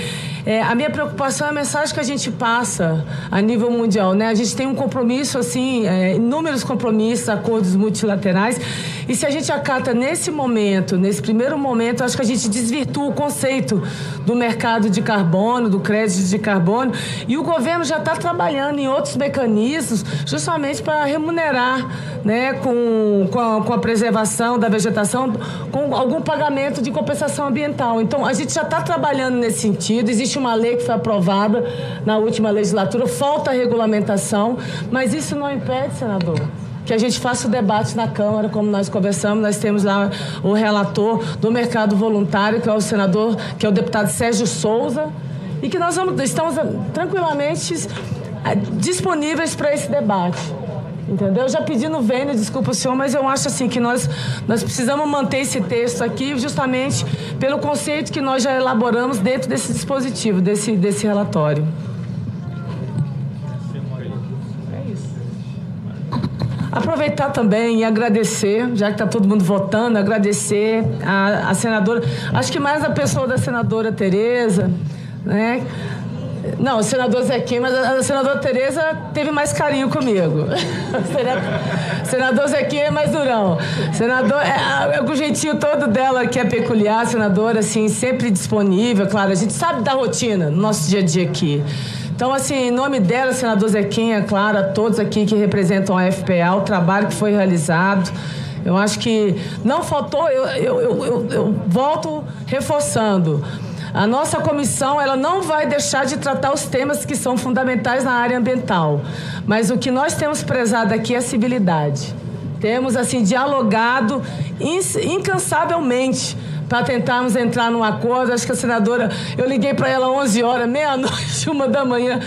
a minha preocupação é a mensagem que a gente passa a nível mundial, né? A gente tem um compromisso, assim, inúmeros compromissos, acordos multilaterais, e se a gente acata nesse momento, nesse primeiro momento, acho que a gente desvirtua o conceito do mercado de carbono, do crédito de carbono, e o governo já está trabalhando em outros mecanismos justamente para remunerar, né, com a preservação da vegetação, com algum pagamento de compensação ambiental. Então, a gente já está trabalhando nesse sentido. Existe uma lei que foi aprovada na última legislatura, falta a regulamentação, mas isso não impede, senador, que a gente faça o debate na Câmara, como nós conversamos. Nós temos lá o relator do mercado voluntário, que é o senador, que é o deputado Sérgio Souza, e que nós estamos tranquilamente disponíveis para esse debate. Entendeu? Eu já pedi no vênia, desculpa o senhor, mas eu acho assim que nós precisamos manter esse texto aqui justamente pelo conceito que nós já elaboramos dentro desse dispositivo, desse relatório. É isso. Aproveitar também e agradecer, já que está todo mundo votando, agradecer a senadora, acho que mais a pessoa da senadora Tereza, né? Não, o senador Zequinha, mas a senadora Tereza teve mais carinho comigo. O senador Zequinha é mais durão. Senador, o jeitinho todo dela que é peculiar, senadora, assim, sempre disponível, claro, a gente sabe da rotina no nosso dia a dia aqui. Então, assim, em nome dela, senador Zequinha, claro, a todos aqui que representam a FPA, o trabalho que foi realizado, eu acho que não faltou, eu volto reforçando, a nossa comissão ela não vai deixar de tratar os temas que são fundamentais na área ambiental, mas o que nós temos prezado aqui é a civilidade. Temos, assim, dialogado incansavelmente para tentarmos entrar num acordo. Acho que a senadora, eu liguei para ela 11 horas, meia-noite, 1 da manhã,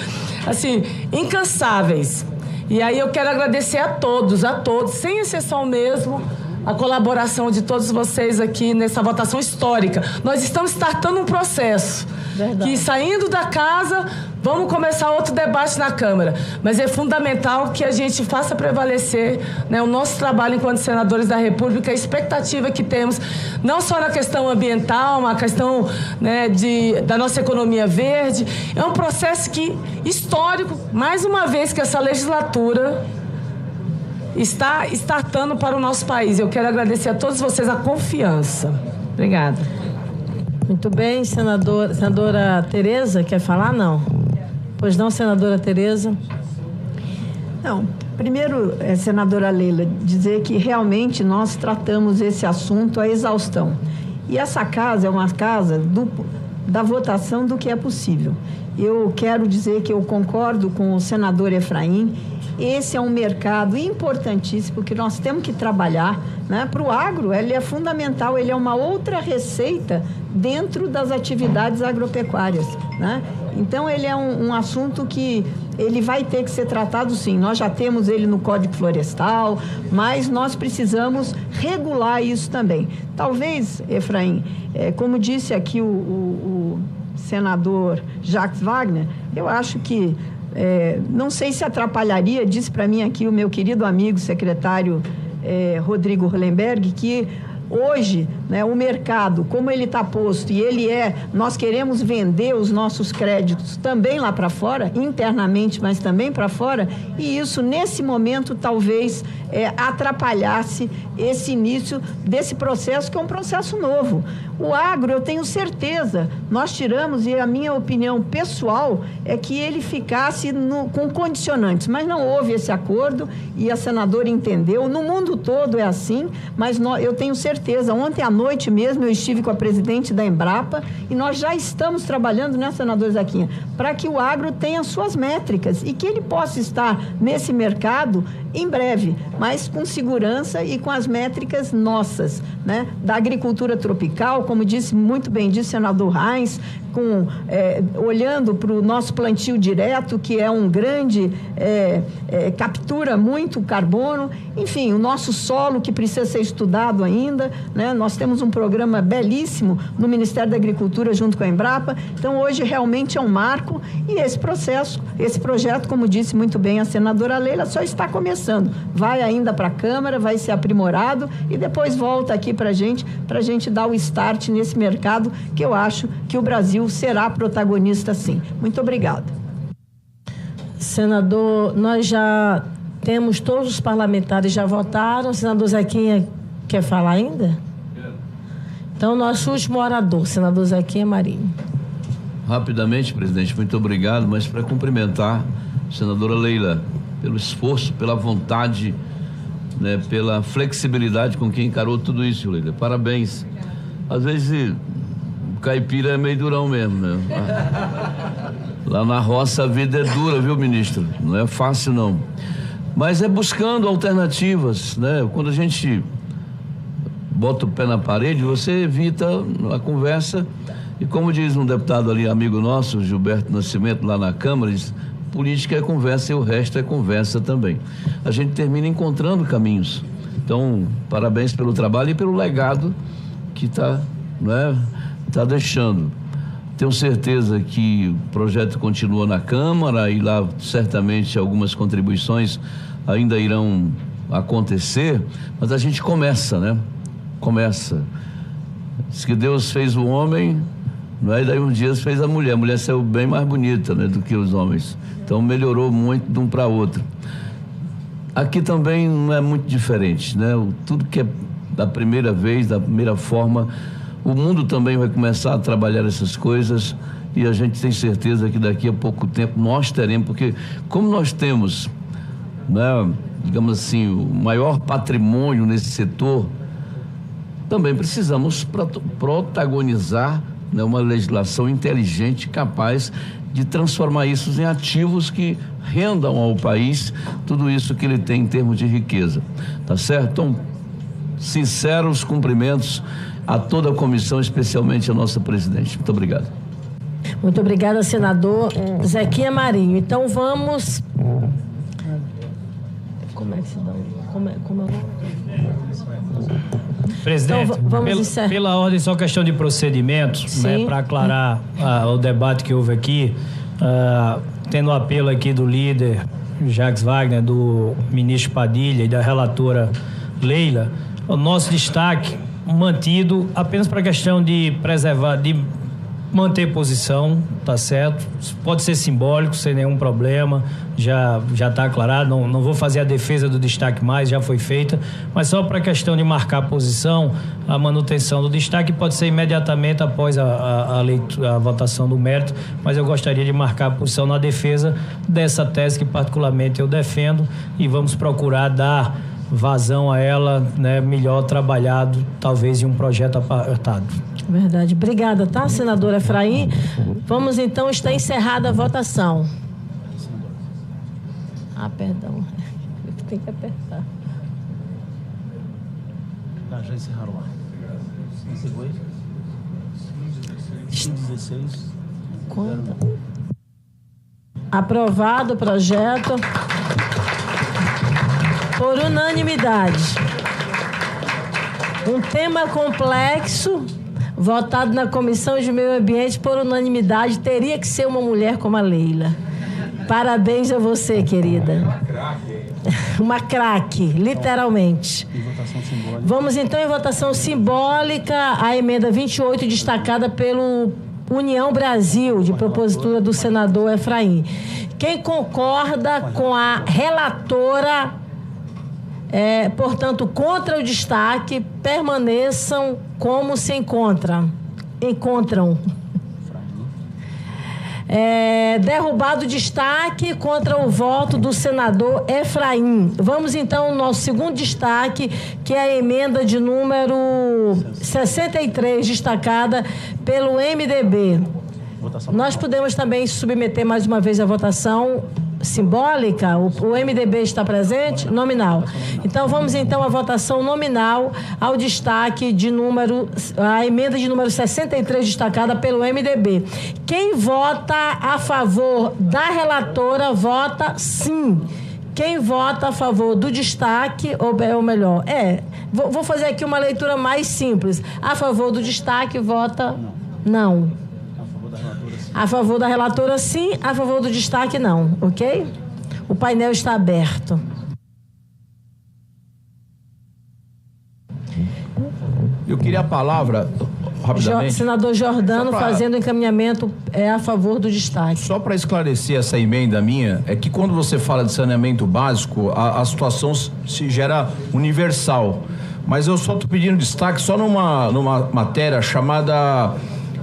assim, incansáveis. E aí eu quero agradecer a todos, sem exceção mesmo, a colaboração de todos vocês aqui nessa votação histórica. Nós estamos startando um processo. Verdade. Que saindo da casa, vamos começar outro debate na Câmara. Mas é fundamental que a gente faça prevalecer, né, o nosso trabalho enquanto senadores da República, a expectativa que temos, não só na questão ambiental, uma questão, né, da nossa economia verde. É um processo histórico, mais uma vez que essa legislatura está startando para o nosso país. Eu quero agradecer a todos vocês a confiança. Obrigada. Muito bem, senadora Tereza, quer falar? Não. Pois não, senadora Tereza? Não. Primeiro, senadora Leila, dizer que realmente nós tratamos esse assunto à exaustão. E essa casa é uma casa da votação do que é possível. Eu quero dizer que eu concordo com o senador Efraim. Esse é um mercado importantíssimo que nós temos que trabalhar, né? Para o agro, ele é fundamental, ele é uma outra receita dentro das atividades agropecuárias, né? Então, ele é um assunto que ele vai ter que ser tratado, sim. Nós já temos ele no Código Florestal, mas nós precisamos regular isso também. Talvez, Efraim, como disse aqui o senador Jacques Wagner, eu acho que não sei se atrapalharia, disse para mim aqui o meu querido amigo secretário Rodrigo Hollenberg, que hoje, né, o mercado, como ele está posto e nós queremos vender os nossos créditos também lá para fora, internamente, mas também para fora, e isso, nesse momento, talvez atrapalhasse esse início desse processo, que é um processo novo. O agro, eu tenho certeza, nós tiramos, e a minha opinião pessoal é que ele ficasse com condicionantes, mas não houve esse acordo e a senadora entendeu. No mundo todo é assim, mas eu tenho certeza. Ontem à noite mesmo eu estive com a presidente da Embrapa e nós já estamos trabalhando, né, senador Zaquinha, para que o agro tenha suas métricas e que ele possa estar nesse mercado em breve, mas com segurança e com as métricas nossas, né, da agricultura tropical, como disse muito bem disse o senador Reins, olhando para o nosso plantio direto, que é um grande, captura muito carbono, enfim, o nosso solo que precisa ser estudado ainda, né? Nós temos um programa belíssimo no Ministério da Agricultura junto com a Embrapa, então hoje realmente é um marco e esse projeto, como disse muito bem a senadora Leila, só está começando, vai ainda para a Câmara, vai ser aprimorado e depois volta aqui para a gente dar o start nesse mercado que eu acho que o Brasil será protagonista, sim. Muito obrigada. Senador, nós já temos todos os parlamentares já votaram. O senador Zequinha quer falar ainda? Então, nosso último orador, senador Zequinha Marinho. Rapidamente, presidente, muito obrigado, mas para cumprimentar a senadora Leila pelo esforço, pela vontade, né, pela flexibilidade com que encarou tudo isso, Leila. Parabéns. Às vezes caipira é meio durão mesmo, né? Lá na roça a vida é dura, viu, ministro? Não é fácil, não. Mas é buscando alternativas, né? Quando a gente bota o pé na parede, você evita a conversa. E como diz um deputado ali, amigo nosso, Gilberto Nascimento, lá na Câmara, diz, política é conversa e o resto é conversa também. A gente termina encontrando caminhos. Então, parabéns pelo trabalho e pelo legado que está, né, deixando. Tenho certeza que o projeto continua na Câmara e lá certamente algumas contribuições ainda irão acontecer, mas a gente começa, né? Começa. Diz que Deus fez o homem, né? E daí um dia fez a mulher saiu bem mais bonita, né, do que os homens. Então melhorou muito de um para outro. Aqui também não é muito diferente, né? Tudo que é da primeira vez, da primeira forma, o mundo também vai começar a trabalhar essas coisas e a gente tem certeza que daqui a pouco tempo nós teremos, porque como nós temos, né, digamos assim, o maior patrimônio nesse setor, também precisamos protagonizar, né, uma legislação inteligente, capaz de transformar isso em ativos que rendam ao país tudo isso que ele tem em termos de riqueza. Tá certo? Então, sinceros cumprimentos a toda a comissão, especialmente a nossa presidente. Muito obrigado. Muito obrigada, senador Zequinha Marinho. Então vamos... Como é que se dá? Presidente, então, pela ordem, só questão de procedimento, né, para aclarar o debate que houve aqui, tendo o apelo aqui do líder Jacques Wagner, do ministro Padilha e da relatora Leila, o nosso destaque mantido apenas para a questão de preservar, de manter posição, tá certo? Pode ser simbólico, sem nenhum problema, já está aclarado, não vou fazer a defesa do destaque mais, já foi feita, mas só para a questão de marcar a posição, a manutenção do destaque pode ser imediatamente após a votação do mérito, mas eu gostaria de marcar a posição na defesa dessa tese que particularmente eu defendo e vamos procurar dar vazão a ela, né, melhor trabalhado, talvez em um projeto apartado. Verdade. Obrigada, tá, senador Efraim? Vamos então, está encerrada a votação. Perdão. Tem que apertar. Já encerraram lá. 16. Conta. Aprovado o projeto por unanimidade. Um tema complexo, votado na Comissão de Meio Ambiente por unanimidade, teria que ser uma mulher como a Leila. Parabéns a você, querida. Uma craque, literalmente. Vamos então em votação simbólica a emenda 28, destacada pelo União Brasil, de propositura do senador Efraim. Quem concorda com a relatora, portanto, contra o destaque, permaneçam como se encontram. Derrubado o destaque contra o voto do senador Efraim. Vamos então ao nosso segundo destaque, que é a emenda de número 63, destacada pelo MDB. Nós podemos também submeter mais uma vez a votação simbólica. O MDB está presente? Nominal. Então vamos então à votação nominal ao destaque de a emenda de número 63, destacada pelo MDB. Quem vota a favor da relatora, vota sim. Quem vota a favor do destaque, ou melhor, vou fazer aqui uma leitura mais simples. A favor do destaque, vota não. A favor da relatora, sim. A favor do destaque, não. Ok? O painel está aberto. Eu queria a palavra, rapidamente. Senador Jordano, fazendo encaminhamento a favor do destaque. Só para esclarecer essa emenda minha, é que quando você fala de saneamento básico, a situação se gera universal. Mas eu só estou pedindo destaque só numa matéria chamada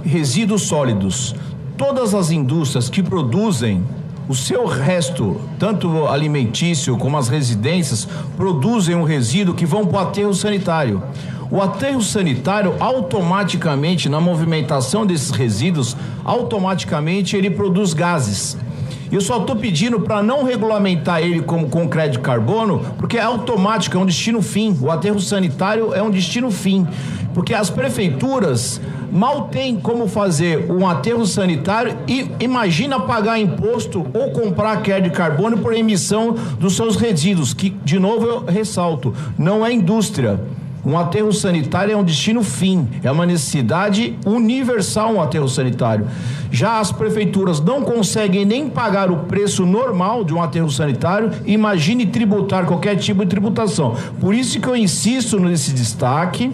resíduos sólidos. Todas as indústrias que produzem o seu resto, tanto alimentício como as residências, produzem um resíduo que vão para o aterro sanitário. O aterro sanitário, automaticamente, na movimentação desses resíduos, automaticamente ele produz gases. Eu só estou pedindo para não regulamentar ele com crédito de carbono, porque é automático, é um destino fim. O aterro sanitário é um destino fim. Porque as prefeituras mal têm como fazer um aterro sanitário e imagina pagar imposto ou comprar crédito de carbono por emissão dos seus resíduos, que, de novo, eu ressalto, não é indústria. Um aterro sanitário é um destino fim, é uma necessidade universal um aterro sanitário. Já as prefeituras não conseguem nem pagar o preço normal de um aterro sanitário, imagine tributar qualquer tipo de tributação. Por isso que eu insisto nesse destaque,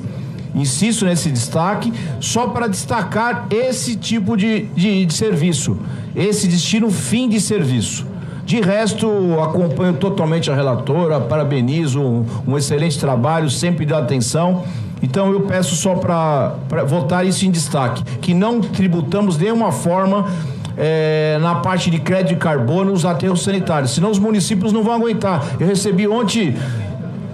só para destacar esse tipo de serviço, esse destino fim de serviço. De resto, acompanho totalmente a relatora, parabenizo, um excelente trabalho, sempre dá atenção. Então eu peço só para votar isso em destaque, que não tributamos de nenhuma forma na parte de crédito de carbono os aterros sanitários, senão os municípios não vão aguentar. Eu recebi ontem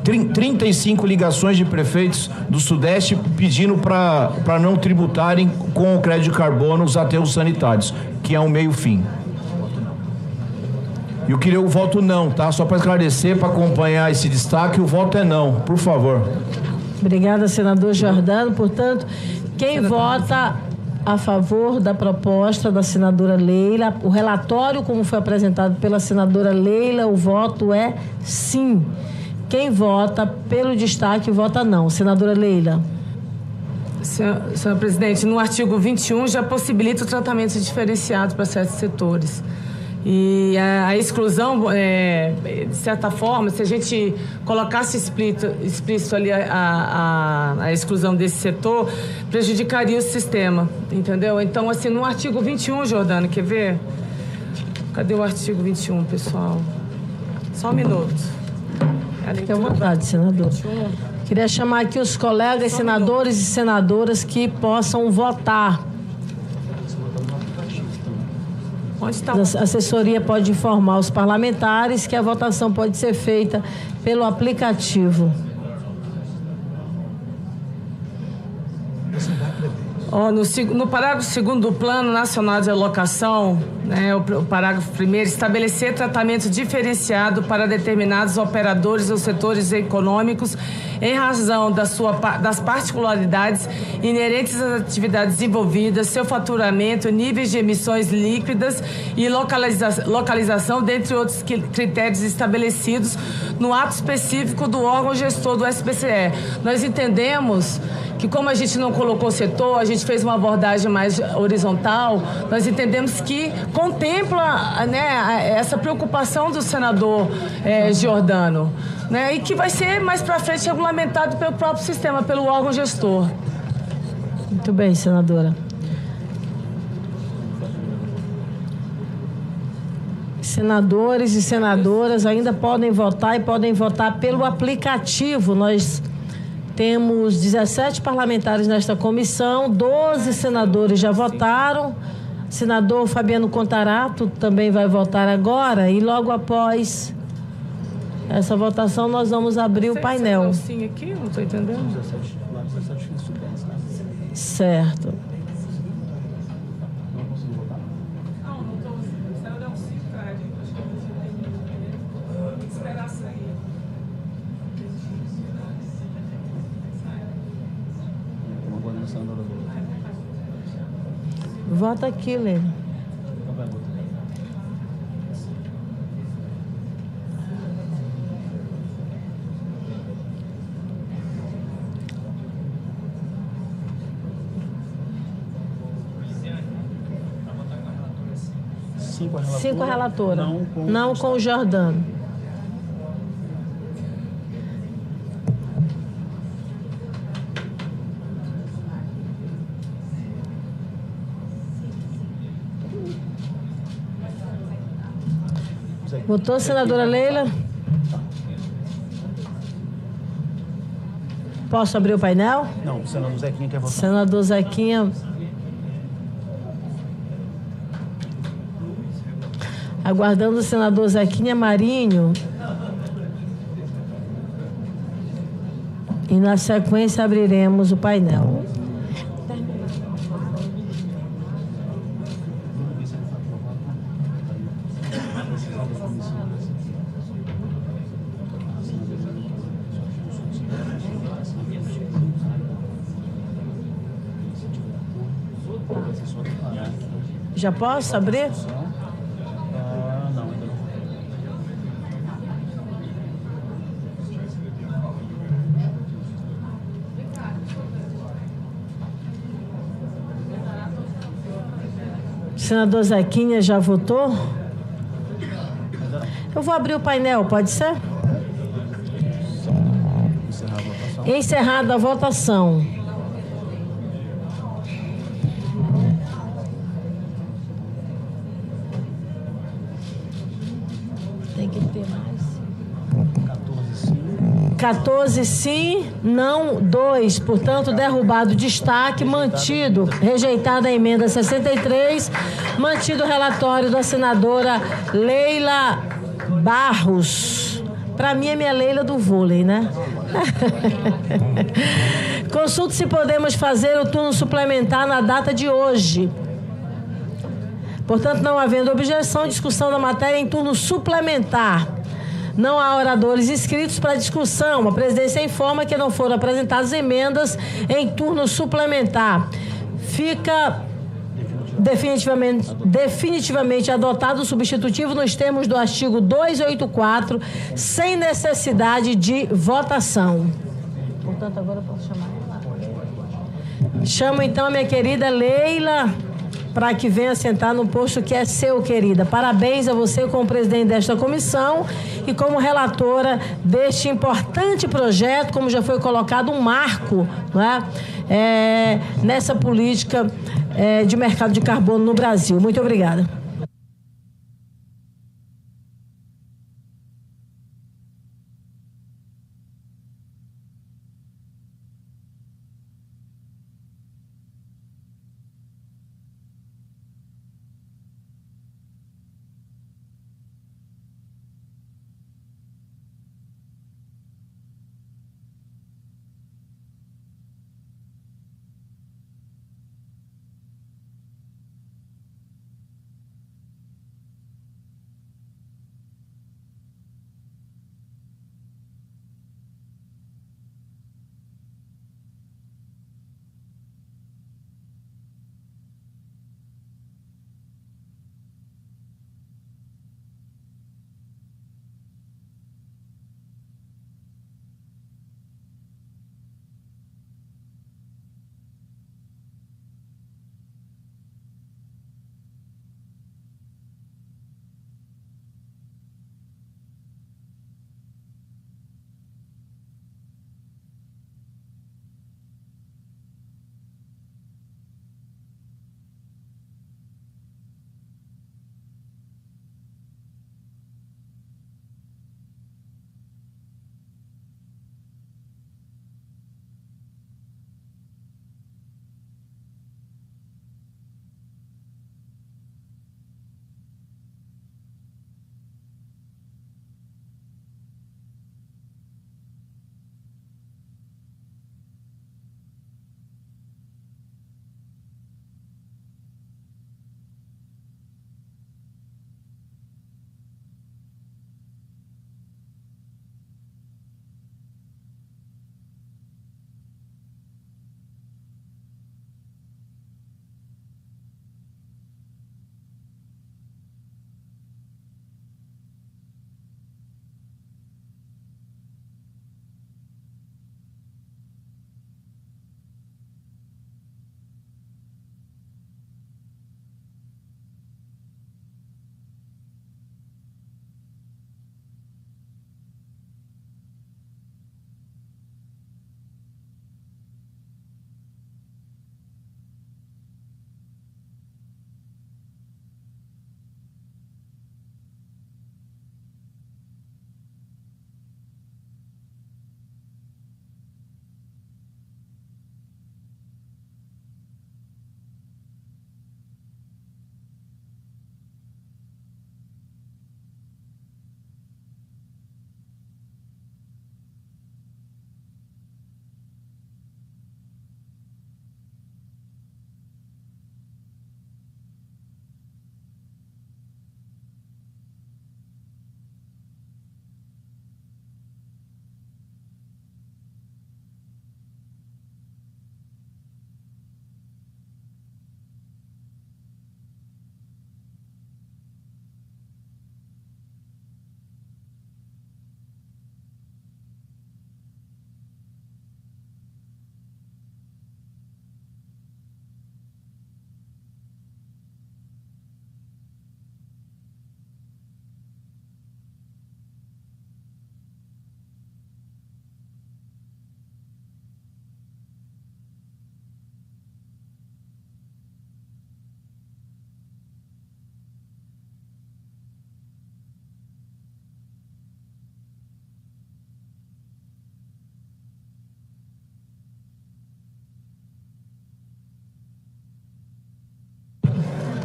35 ligações de prefeitos do Sudeste pedindo para não tributarem com o crédito de carbono os aterros sanitários, que é um meio-fim. Eu queria o voto não, tá? Só para esclarecer, para acompanhar esse destaque, o voto é não, por favor. Obrigada, senador Giordano. Portanto, quem vota a favor da proposta da senadora Leila, o relatório como foi apresentado pela senadora Leila, o voto é sim. Quem vota pelo destaque, vota não. Senadora Leila. Senhor presidente, no artigo 21 já possibilita o tratamento diferenciado para certos setores. E a exclusão, de certa forma, se a gente colocasse explícito ali a exclusão desse setor, prejudicaria o sistema, entendeu? Então, assim, no artigo 21, Giordano, quer ver? Cadê o artigo 21, pessoal? Só um minuto. Fique à vontade, senador. Queria chamar aqui os colegas senadores e senadoras que possam votar. Onde está? A assessoria pode informar os parlamentares que a votação pode ser feita pelo aplicativo. No parágrafo 2º do Plano Nacional de Alocação, né, o parágrafo 1º, estabelecer tratamento diferenciado para determinados operadores ou setores econômicos em razão das particularidades inerentes às atividades desenvolvidas, seu faturamento, níveis de emissões líquidas e localização, dentre outros critérios estabelecidos no ato específico do órgão gestor do SPCE. Nós entendemos que, como a gente não colocou setor, a gente fez uma abordagem mais horizontal, nós entendemos que contempla, né, essa preocupação do senador Giordano, né, e que vai ser mais para frente regulamentado pelo próprio sistema, pelo órgão gestor. Muito bem, senadora. Senadores e senadoras ainda podem votar e podem votar pelo aplicativo. Nós temos 17 parlamentares nesta comissão, 12 senadores já votaram. Senador Fabiano Contarato também vai votar agora e logo após essa votação nós vamos abrir o painel. Sim, aqui, não estou entendendo. Certo. Vota aqui, Leila. Cinco a relatora. Não com o Giordano. Votou, senadora Leila? Posso abrir o painel? Não, o senador Zequinha quer votar. Senador Zequinha. Aguardando o senador Zequinha Marinho. E na sequência abriremos o painel. Já posso abrir? Não, ainda não. Senador Zequinha já votou? Eu vou abrir o painel, pode ser? Encerrada a votação. Tem que ter mais. 14 sim, não 2. Portanto, derrubado o destaque, mantido, rejeitada a emenda 63, mantido o relatório da senadora Leila Barros. Para mim é minha Leila do vôlei, né? Consulte se podemos fazer o turno suplementar na data de hoje. Portanto, não havendo objeção, discussão da matéria em turno suplementar. Não há oradores inscritos para discussão. A presidência informa que não foram apresentadas emendas em turno suplementar. Fica definitivamente adotado o substitutivo nos termos do artigo 284, sem necessidade de votação. Portanto, agora eu posso chamar. Chamo então a minha querida Leila para que venha sentar no posto que é seu, querida. Parabéns a você como presidente desta comissão e como relatora deste importante projeto, como já foi colocado, um marco, não é? Nessa política de mercado de carbono no Brasil. Muito obrigada.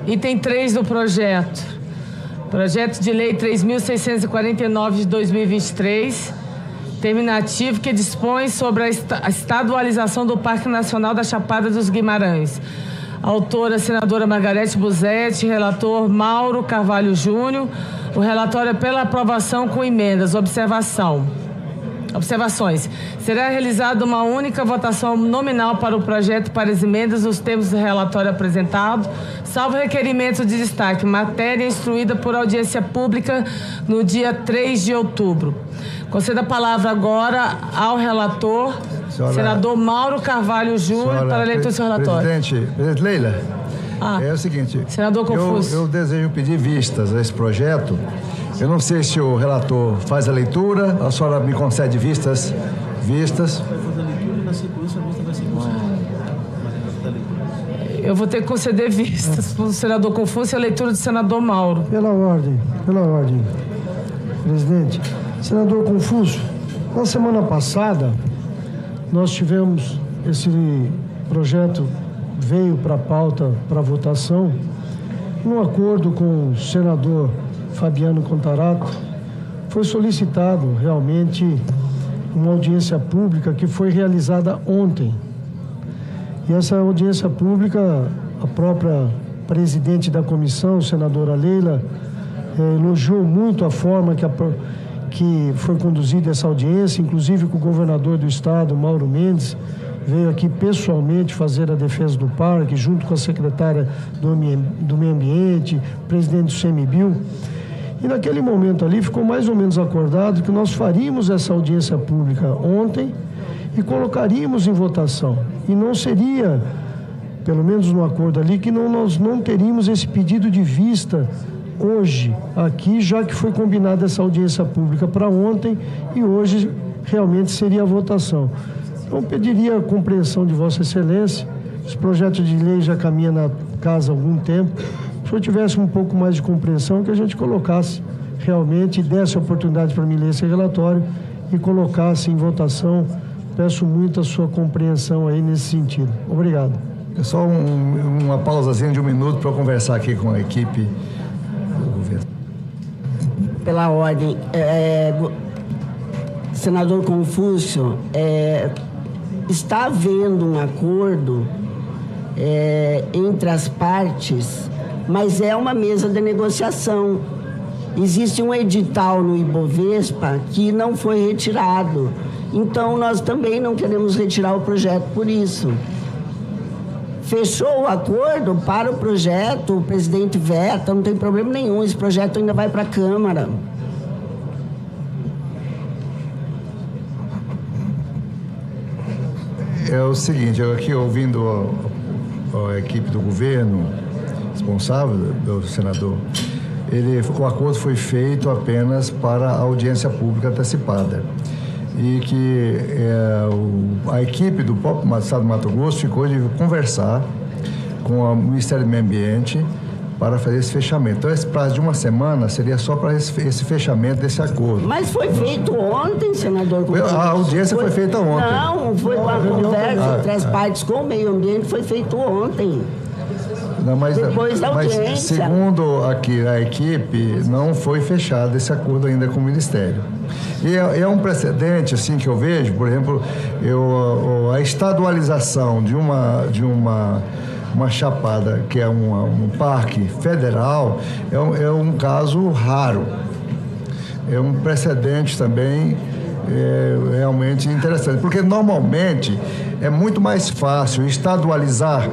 Item 3 do projeto. Projeto de Lei 3.649 de 2023, terminativo que dispõe sobre a estadualização do Parque Nacional da Chapada dos Guimarães. Autora, senadora Margarete Busetti, relator Mauro Carvalho Júnior. O relatório é pela aprovação com emendas. Observações. Será realizada uma única votação nominal para o projeto para as emendas nos termos do relatório apresentado, salvo requerimento de destaque, matéria instruída por audiência pública no dia 3 de outubro. Concedo a palavra agora ao relator, senador Mauro Carvalho Júnior, para a leitura do seu relatório. Presidente Leila, é o seguinte, senador Confúcio. Eu desejo pedir vistas a esse projeto. Eu não sei se o relator faz a leitura, a senhora me concede vistas. Eu vou ter que conceder vistas para o senador Confúcio e a leitura do senador Mauro. Pela ordem. Presidente, senador Confúcio, na semana passada nós tivemos esse projeto, veio para a pauta, para votação, num acordo com o senador Fabiano Contarato. Foi solicitado realmente uma audiência pública que foi realizada ontem. E essa audiência pública, a própria presidente da comissão, senadora Leila, elogiou muito a forma que foi conduzida essa audiência, inclusive com o governador do estado, Mauro Mendes, veio aqui pessoalmente fazer a defesa do parque, junto com a secretária do Meio Ambiente, presidente do CMBio. E naquele momento ali ficou mais ou menos acordado que nós faríamos essa audiência pública ontem e colocaríamos em votação. E não seria, pelo menos no acordo ali, que nós não teríamos esse pedido de vista hoje aqui, já que foi combinada essa audiência pública para ontem e hoje realmente seria a votação. Então, pediria a compreensão de Vossa Excelência. Esse projeto de lei já caminha na casa há algum tempo. Se eu tivesse um pouco mais de compreensão, que a gente colocasse realmente, desse a oportunidade para mim ler esse relatório e colocasse em votação. Peço muito a sua compreensão aí nesse sentido. Obrigado. Só uma pausazinha de 1 minuto para eu conversar aqui com a equipe do governo. Pela ordem, senador Confúcio, está havendo um acordo entre as partes, mas é uma mesa de negociação. Existe um edital no Ibovespa que não foi retirado. Então, nós também não queremos retirar o projeto por isso. Fechou o acordo para o projeto, o presidente veta, não tem problema nenhum, esse projeto ainda vai para a Câmara. É o seguinte, eu aqui ouvindo a equipe do governo, responsável do senador, o acordo foi feito apenas para a audiência pública antecipada. E que a equipe do próprio Estado do Mato Grosso ficou de conversar com o Ministério do Meio Ambiente para fazer esse fechamento. Então, esse prazo de 1 semana seria só para esse fechamento desse acordo. Mas foi feito ontem, senador. A audiência foi feita ontem. Não, foi uma conversa entre as partes com o meio ambiente, foi feito ontem. Não, depois da audiência. Mas, segundo aqui a equipe, não foi fechado esse acordo ainda com o Ministério. E é um precedente, assim, que eu vejo, por exemplo, a estadualização de uma chapada, que é um parque federal, é um caso raro. É um precedente também realmente interessante, porque normalmente é muito mais fácil estadualizar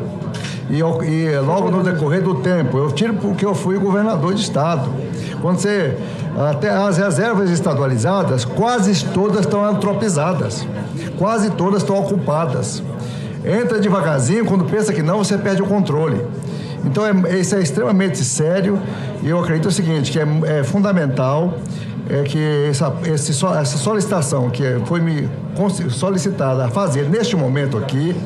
e logo no decorrer do tempo. Eu tiro porque eu fui governador de estado. Quando até as reservas estadualizadas, quase todas estão antropizadas, quase todas estão ocupadas. Entra devagarzinho, quando pensa que não, você perde o controle. Então, isso é extremamente sério e eu acredito o seguinte, que é fundamental que essa solicitação que foi me solicitada a fazer neste momento aqui,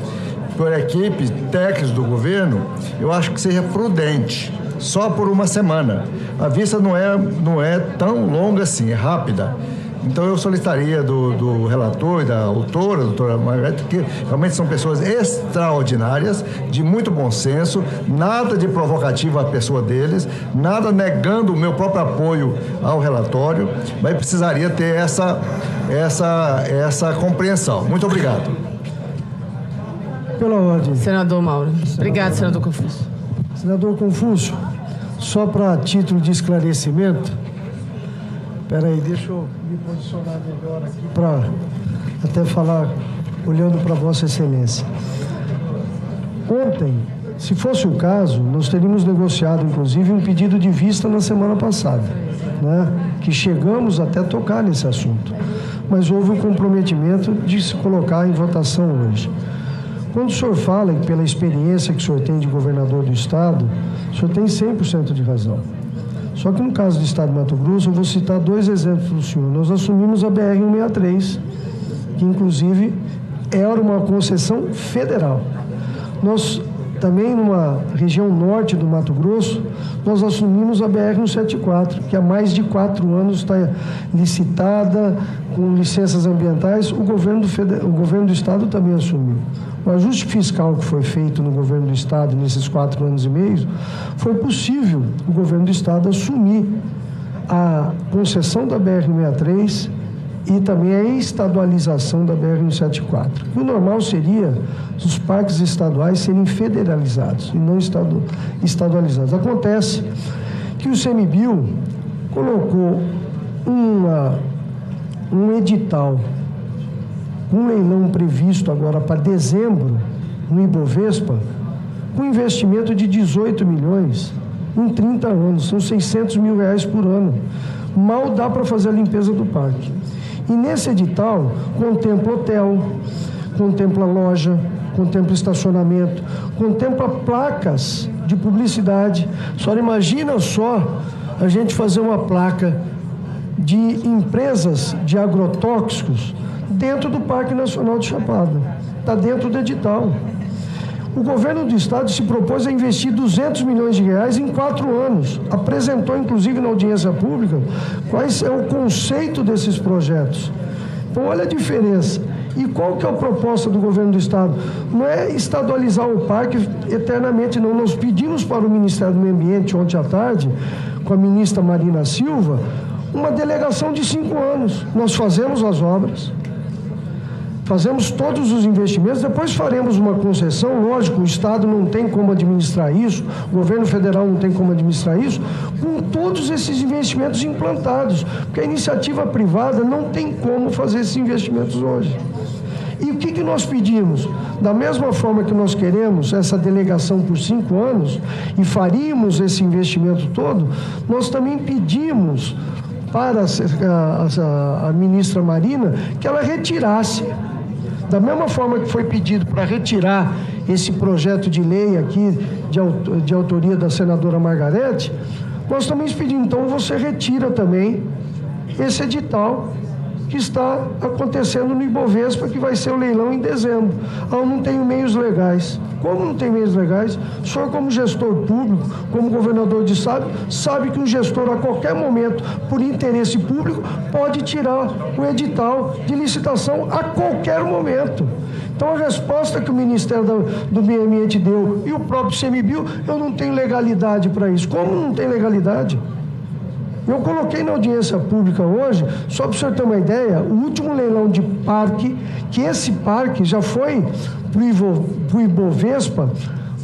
por equipe técnica do governo, eu acho que seja prudente, só por 1 semana. A vista não é tão longa assim, é rápida. Então eu solicitaria do relator e da autora, doutora Margarete, que realmente são pessoas extraordinárias, de muito bom senso, nada de provocativo à pessoa deles, nada negando o meu próprio apoio ao relatório, mas precisaria ter essa compreensão. Muito obrigado. Pela ordem. Senador Mauro. Obrigado, senador Confúcio. Senador Confúcio, só para título de esclarecimento, peraí, deixa eu me posicionar melhor aqui para até falar olhando para Vossa Excelência. Ontem, se fosse o caso, nós teríamos negociado, inclusive, um pedido de vista na semana passada, né? Que chegamos até tocar nesse assunto. Mas houve um comprometimento de se colocar em votação hoje. Quando o senhor fala, e pela experiência que o senhor tem de governador do Estado, o senhor tem 100% de razão. Só que no caso do Estado de Mato Grosso, eu vou citar 2 exemplos para o senhor. Nós assumimos a BR-163, que inclusive era uma concessão federal. Nós também, numa região norte do Mato Grosso, nós assumimos a BR-174, que há mais de 4 anos está licitada, com licenças ambientais, o governo do Estado também assumiu. O ajuste fiscal que foi feito no governo do Estado nesses 4 anos e meio, foi possível o governo do Estado assumir a concessão da BR-163 e também a estadualização da BR-174. O normal seria os parques estaduais serem federalizados e não estadualizados. Acontece que o ICMBio colocou um edital, um leilão previsto agora para dezembro, no Ibovespa, com investimento de 18 milhões em 30 anos, são 600 mil reais por ano. Mal dá para fazer a limpeza do parque. E nesse edital contempla hotel, contempla loja, contempla estacionamento, contempla placas de publicidade. Só imagina só a gente fazer uma placa de empresas de agrotóxicos dentro do Parque Nacional de Chapada. Está dentro do edital. O governo do Estado se propôs a investir 200 milhões de reais em 4 anos. Apresentou, inclusive, na audiência pública, quais é o conceito desses projetos. Então, olha a diferença. E qual que é a proposta do governo do Estado? Não é estadualizar o parque eternamente, não. Nós pedimos para o Ministério do Meio Ambiente, ontem à tarde, com a ministra Marina Silva, uma delegação de 5 anos. Nós fazemos as obras, fazemos todos os investimentos, depois faremos uma concessão. Lógico, o Estado não tem como administrar isso, o governo federal não tem como administrar isso, com todos esses investimentos implantados, porque a iniciativa privada não tem como fazer esses investimentos hoje. E o que nós pedimos? Da mesma forma que nós queremos essa delegação por 5 anos e faríamos esse investimento todo, nós também pedimos para a ministra Marina que ela retirasse. Da mesma forma que foi pedido para retirar esse projeto de lei aqui, de autoria da senadora Margarete, nós também pedimos, então você retira também esse edital que está acontecendo no Ibovespa, que vai ser o leilão em dezembro. Eu não tenho meios legais. Como não tem meios legais, o senhor, como gestor público, como governador de estado, sabe que um gestor, a qualquer momento, por interesse público, pode tirar o edital de licitação a qualquer momento. Então, a resposta que o Ministério do Meio Ambiente deu e o próprio ICMBio, eu não tenho legalidade para isso. Como não tem legalidade? Eu coloquei na audiência pública hoje, só para o senhor ter uma ideia, o último leilão de parque, que esse parque já foi para o Ibovespa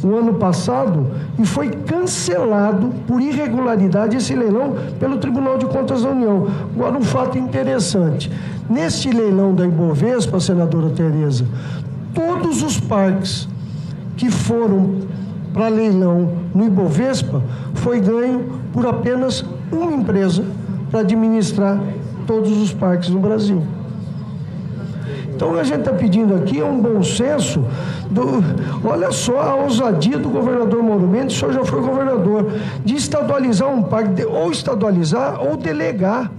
o ano passado e foi cancelado por irregularidade esse leilão pelo Tribunal de Contas da União. Agora, um fato interessante. Neste leilão da Ibovespa, senadora Tereza, todos os parques que foram para leilão no Ibovespa foi ganho por apenas uma empresa para administrar todos os parques no Brasil. Então, o que a gente está pedindo aqui é um bom senso. Olha só a ousadia do governador Mauro Mendes, o senhor já foi governador, de estadualizar um parque, ou estadualizar ou delegar,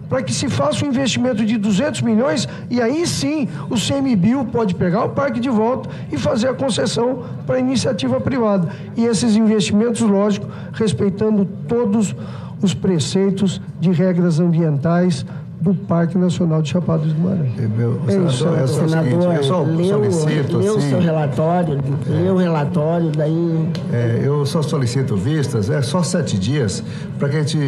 para que se faça um investimento de 200 milhões e aí sim o ICMBio pode pegar o parque de volta e fazer a concessão para a iniciativa privada. E esses investimentos, lógico, respeitando todos os preceitos de regras ambientais do Parque Nacional de Chapada dos Guimarães. O senador leu o seu relatório, leu o relatório, daí... eu só solicito vistas, só 7 dias, para que a gente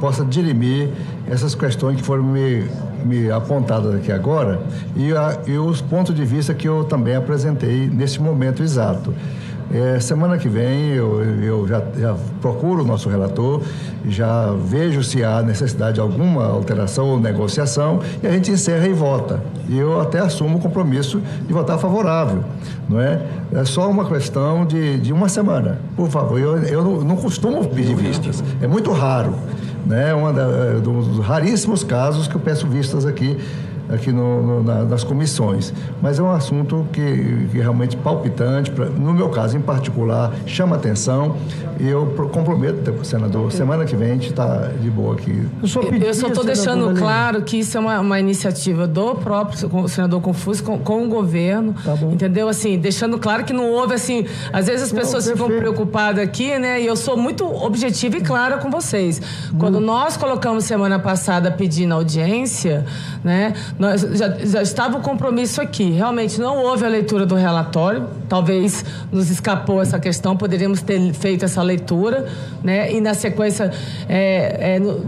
possa dirimir essas questões que foram me apontadas aqui agora e os pontos de vista que eu também apresentei nesse momento exato. Semana que vem eu já procuro o nosso relator, já vejo se há necessidade de alguma alteração ou negociação e a gente encerra e vota. E eu até assumo o compromisso de votar favorável, não é? É só uma questão de uma semana. Por favor, eu não costumo pedir vistas, é muito raro, né? Dos raríssimos casos que eu peço vistas aqui nas comissões, mas é um assunto que realmente palpitante, no meu caso em particular, chama atenção e eu comprometo, senador, semana que vem a gente está de boa aqui. Eu só estou deixando claro que isso é uma iniciativa do próprio senador Confúcio com o governo, entendeu? Assim, deixando claro que não houve, assim, às vezes as pessoas ficam preocupadas aqui, né? E eu sou muito objetiva e clara com vocês. Quando nós colocamos semana passada pedindo audiência, né? Nós já estava o compromisso aqui. Realmente não houve a leitura do relatório. Talvez nos escapou essa questão. Poderíamos ter feito essa leitura, né? E na sequência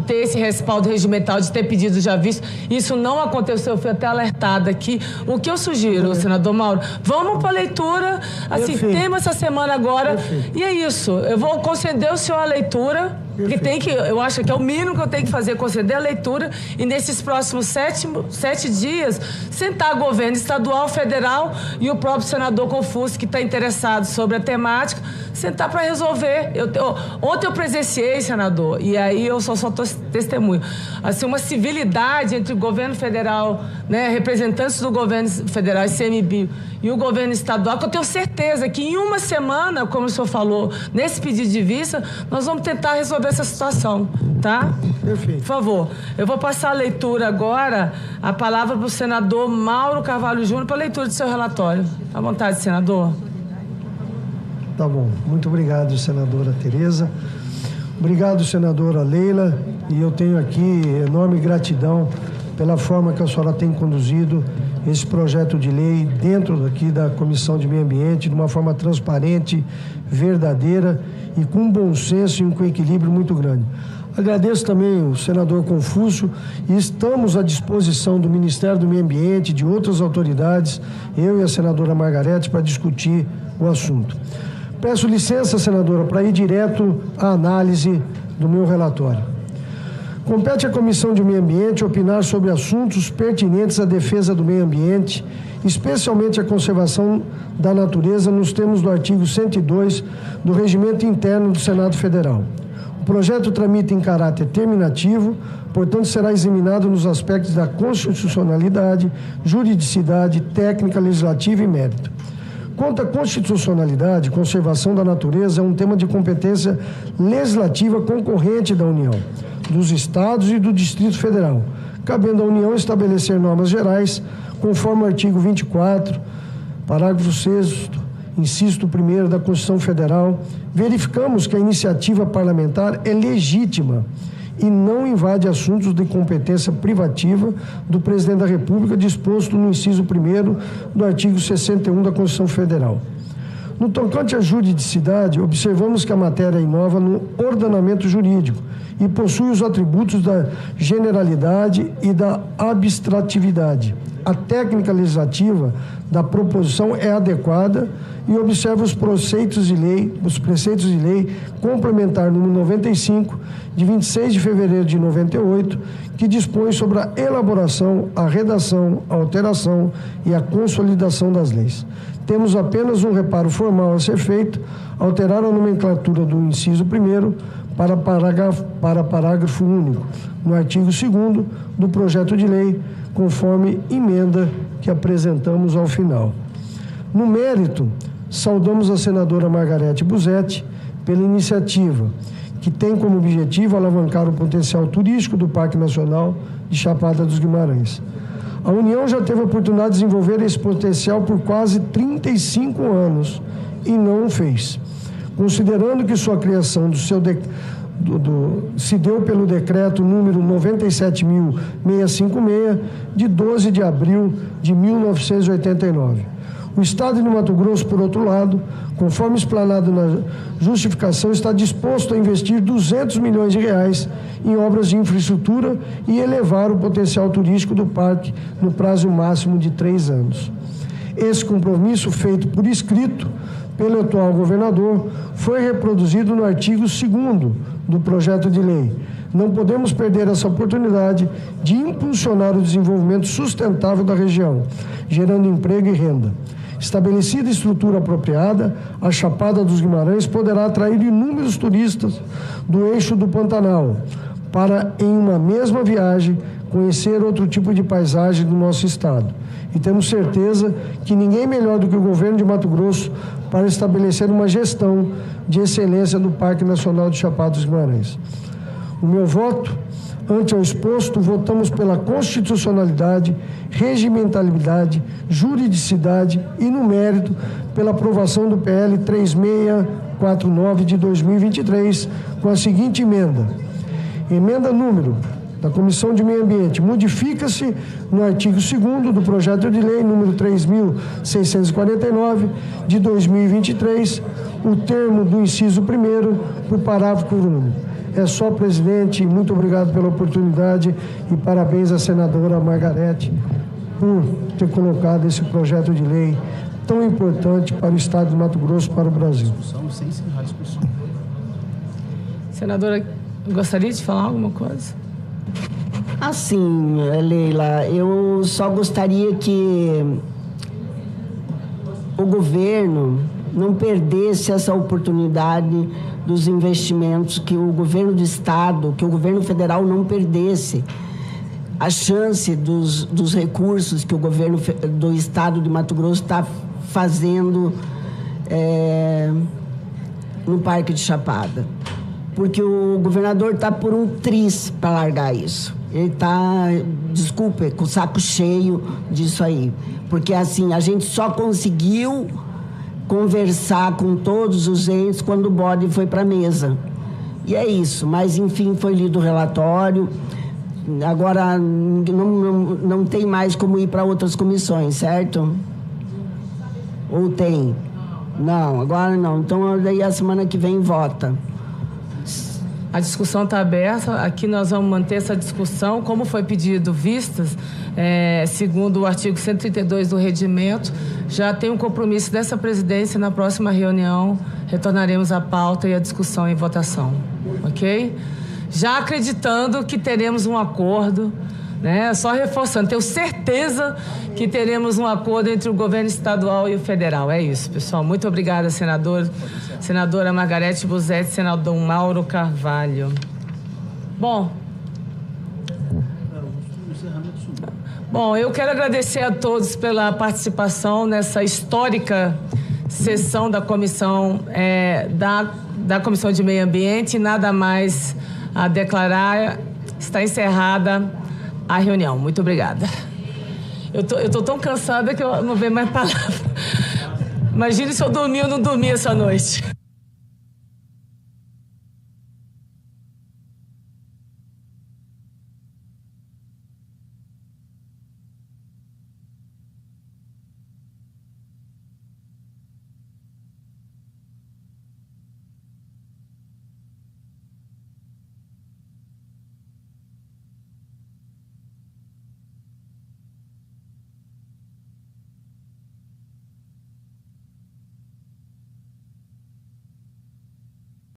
ter esse respaldo regimental de ter pedido já visto. Isso não aconteceu. Eu fui até alertada aqui. O que eu sugiro, senador Mauro, vamos para a leitura. Assim, temos essa semana agora. E é isso. Eu vou conceder o senhor a leitura. Que eu acho que é o mínimo que eu tenho que fazer, conceder a leitura e nesses próximos 7 dias sentar o governo estadual, federal e o próprio senador Confúcio, que está interessado sobre a temática, sentar para resolver. Ontem eu presenciei, senador, e aí eu só testemunho, assim, uma civilidade entre o governo federal, né, representantes do governo federal, ICMBio, e o governo estadual, que eu tenho certeza que em uma semana, como o senhor falou, nesse pedido de vista, nós vamos tentar resolver essa situação, tá? Perfeito. Por favor, eu vou passar a leitura agora, a palavra para o senador Mauro Carvalho Júnior para a leitura do seu relatório. À vontade, senador. Tá bom. Muito obrigado, senadora Tereza. Obrigado, senadora Leila. E eu tenho aqui enorme gratidão pela forma que a senhora tem conduzido esse projeto de lei dentro aqui da Comissão de Meio Ambiente, de uma forma transparente, verdadeira e com bom senso e com equilíbrio muito grande. Agradeço também o senador Confúcio e estamos à disposição do Ministério do Meio Ambiente, de outras autoridades, eu e a senadora Margarete, para discutir o assunto. Peço licença, senadora, para ir direto à análise do meu relatório. Compete à Comissão de Meio Ambiente opinar sobre assuntos pertinentes à defesa do meio ambiente, especialmente a conservação da natureza, nos termos do artigo 102 do Regimento Interno do Senado Federal. O projeto tramita em caráter terminativo, portanto, será examinado nos aspectos da constitucionalidade, juridicidade, técnica, legislativa e mérito. Quanto à constitucionalidade, conservação da natureza é um tema de competência legislativa concorrente da União, dos Estados e do Distrito Federal, cabendo à União estabelecer normas gerais, conforme o artigo 24, parágrafo 6º, inciso 1º da Constituição Federal. Verificamos que a iniciativa parlamentar é legítima e não invade assuntos de competência privativa do Presidente da República, disposto no inciso 1º do artigo 61 da Constituição Federal. No tocante à juridicidade, observamos que a matéria inova no ordenamento jurídico e possui os atributos da generalidade e da abstratividade. A técnica legislativa da proposição é adequada e observa os preceitos de lei complementar número 95, de 26 de fevereiro de 98, que dispõe sobre a elaboração, a redação, a alteração e a consolidação das leis. Temos apenas um reparo formal a ser feito, alterar a nomenclatura do inciso 1º para parágrafo único, no artigo 2º do projeto de lei, conforme emenda que apresentamos ao final. No mérito, saudamos a senadora Margarete Busetti pela iniciativa, que tem como objetivo alavancar o potencial turístico do Parque Nacional de Chapada dos Guimarães. A União já teve a oportunidade de desenvolver esse potencial por quase 35 anos e não o fez. Considerando que sua criação se deu pelo decreto número 97.656, de 12 de abril de 1989. O Estado de Mato Grosso, por outro lado, conforme explanado na justificação, está disposto a investir 200 milhões de reais em obras de infraestrutura e elevar o potencial turístico do parque no prazo máximo de 3 anos. Esse compromisso, feito por escrito pelo atual governador, foi reproduzido no artigo 2º do projeto de lei. Não podemos perder essa oportunidade de impulsionar o desenvolvimento sustentável da região, gerando emprego e renda. Estabelecida estrutura apropriada, a Chapada dos Guimarães poderá atrair inúmeros turistas do eixo do Pantanal para, em uma mesma viagem, conhecer outro tipo de paisagem do nosso estado. E temos certeza que ninguém melhor do que o governo de Mato Grosso para estabelecer uma gestão de excelência do Parque Nacional de Chapada dos Guimarães. O meu voto, ante ao exposto, votamos pela constitucionalidade, regimentalidade, juridicidade e, no mérito, pela aprovação do PL 3649 de 2023, com a seguinte emenda. Emenda número da Comissão de Meio Ambiente. Modifica-se no artigo 2º do projeto de lei número 3.649 de 2023, o termo do inciso 1º por parágrafo único. É só, presidente, muito obrigado pela oportunidade e parabéns à senadora Margarete por ter colocado esse projeto de lei tão importante para o estado de Mato Grosso, para o Brasil. Senadora, gostaria de falar alguma coisa? Assim, Leila, eu só gostaria que o governo não perdesse essa oportunidade dos investimentos, que o governo do estado, que o governo federal não perdesse a chance dos recursos que o governo do estado de Mato Grosso está fazendo no Parque de Chapada. Porque o governador está por um triz para largar isso. Ele está, desculpe, com o saco cheio disso aí. Porque, assim, a gente só conseguiu conversar com todos os entes quando o bode foi para a mesa. E é isso. Mas, enfim, foi lido o relatório. Agora, não tem mais como ir para outras comissões, certo? Ou tem? Não, agora não. Então, daí a semana que vem vota. A discussão está aberta. Aqui nós vamos manter essa discussão. Como foi pedido vistas, segundo o artigo 132 do regimento, já tem um compromisso dessa presidência. Na próxima reunião, retornaremos à pauta e a discussão e votação. Ok? Já acreditando que teremos um acordo, né? Só reforçando, tenho certeza que teremos um acordo entre o governo estadual e o federal. É isso, pessoal. Muito obrigada, senadora Margarete Busetti, senador Mauro Carvalho. Bom, eu quero agradecer a todos pela participação nessa histórica sessão da comissão, da Comissão de Meio Ambiente. Nada mais a declarar. Está encerrada a reunião. Muito obrigada. Eu tô tão cansada que eu não vejo mais palavras. Imagine se eu dormi ou não dormi essa noite.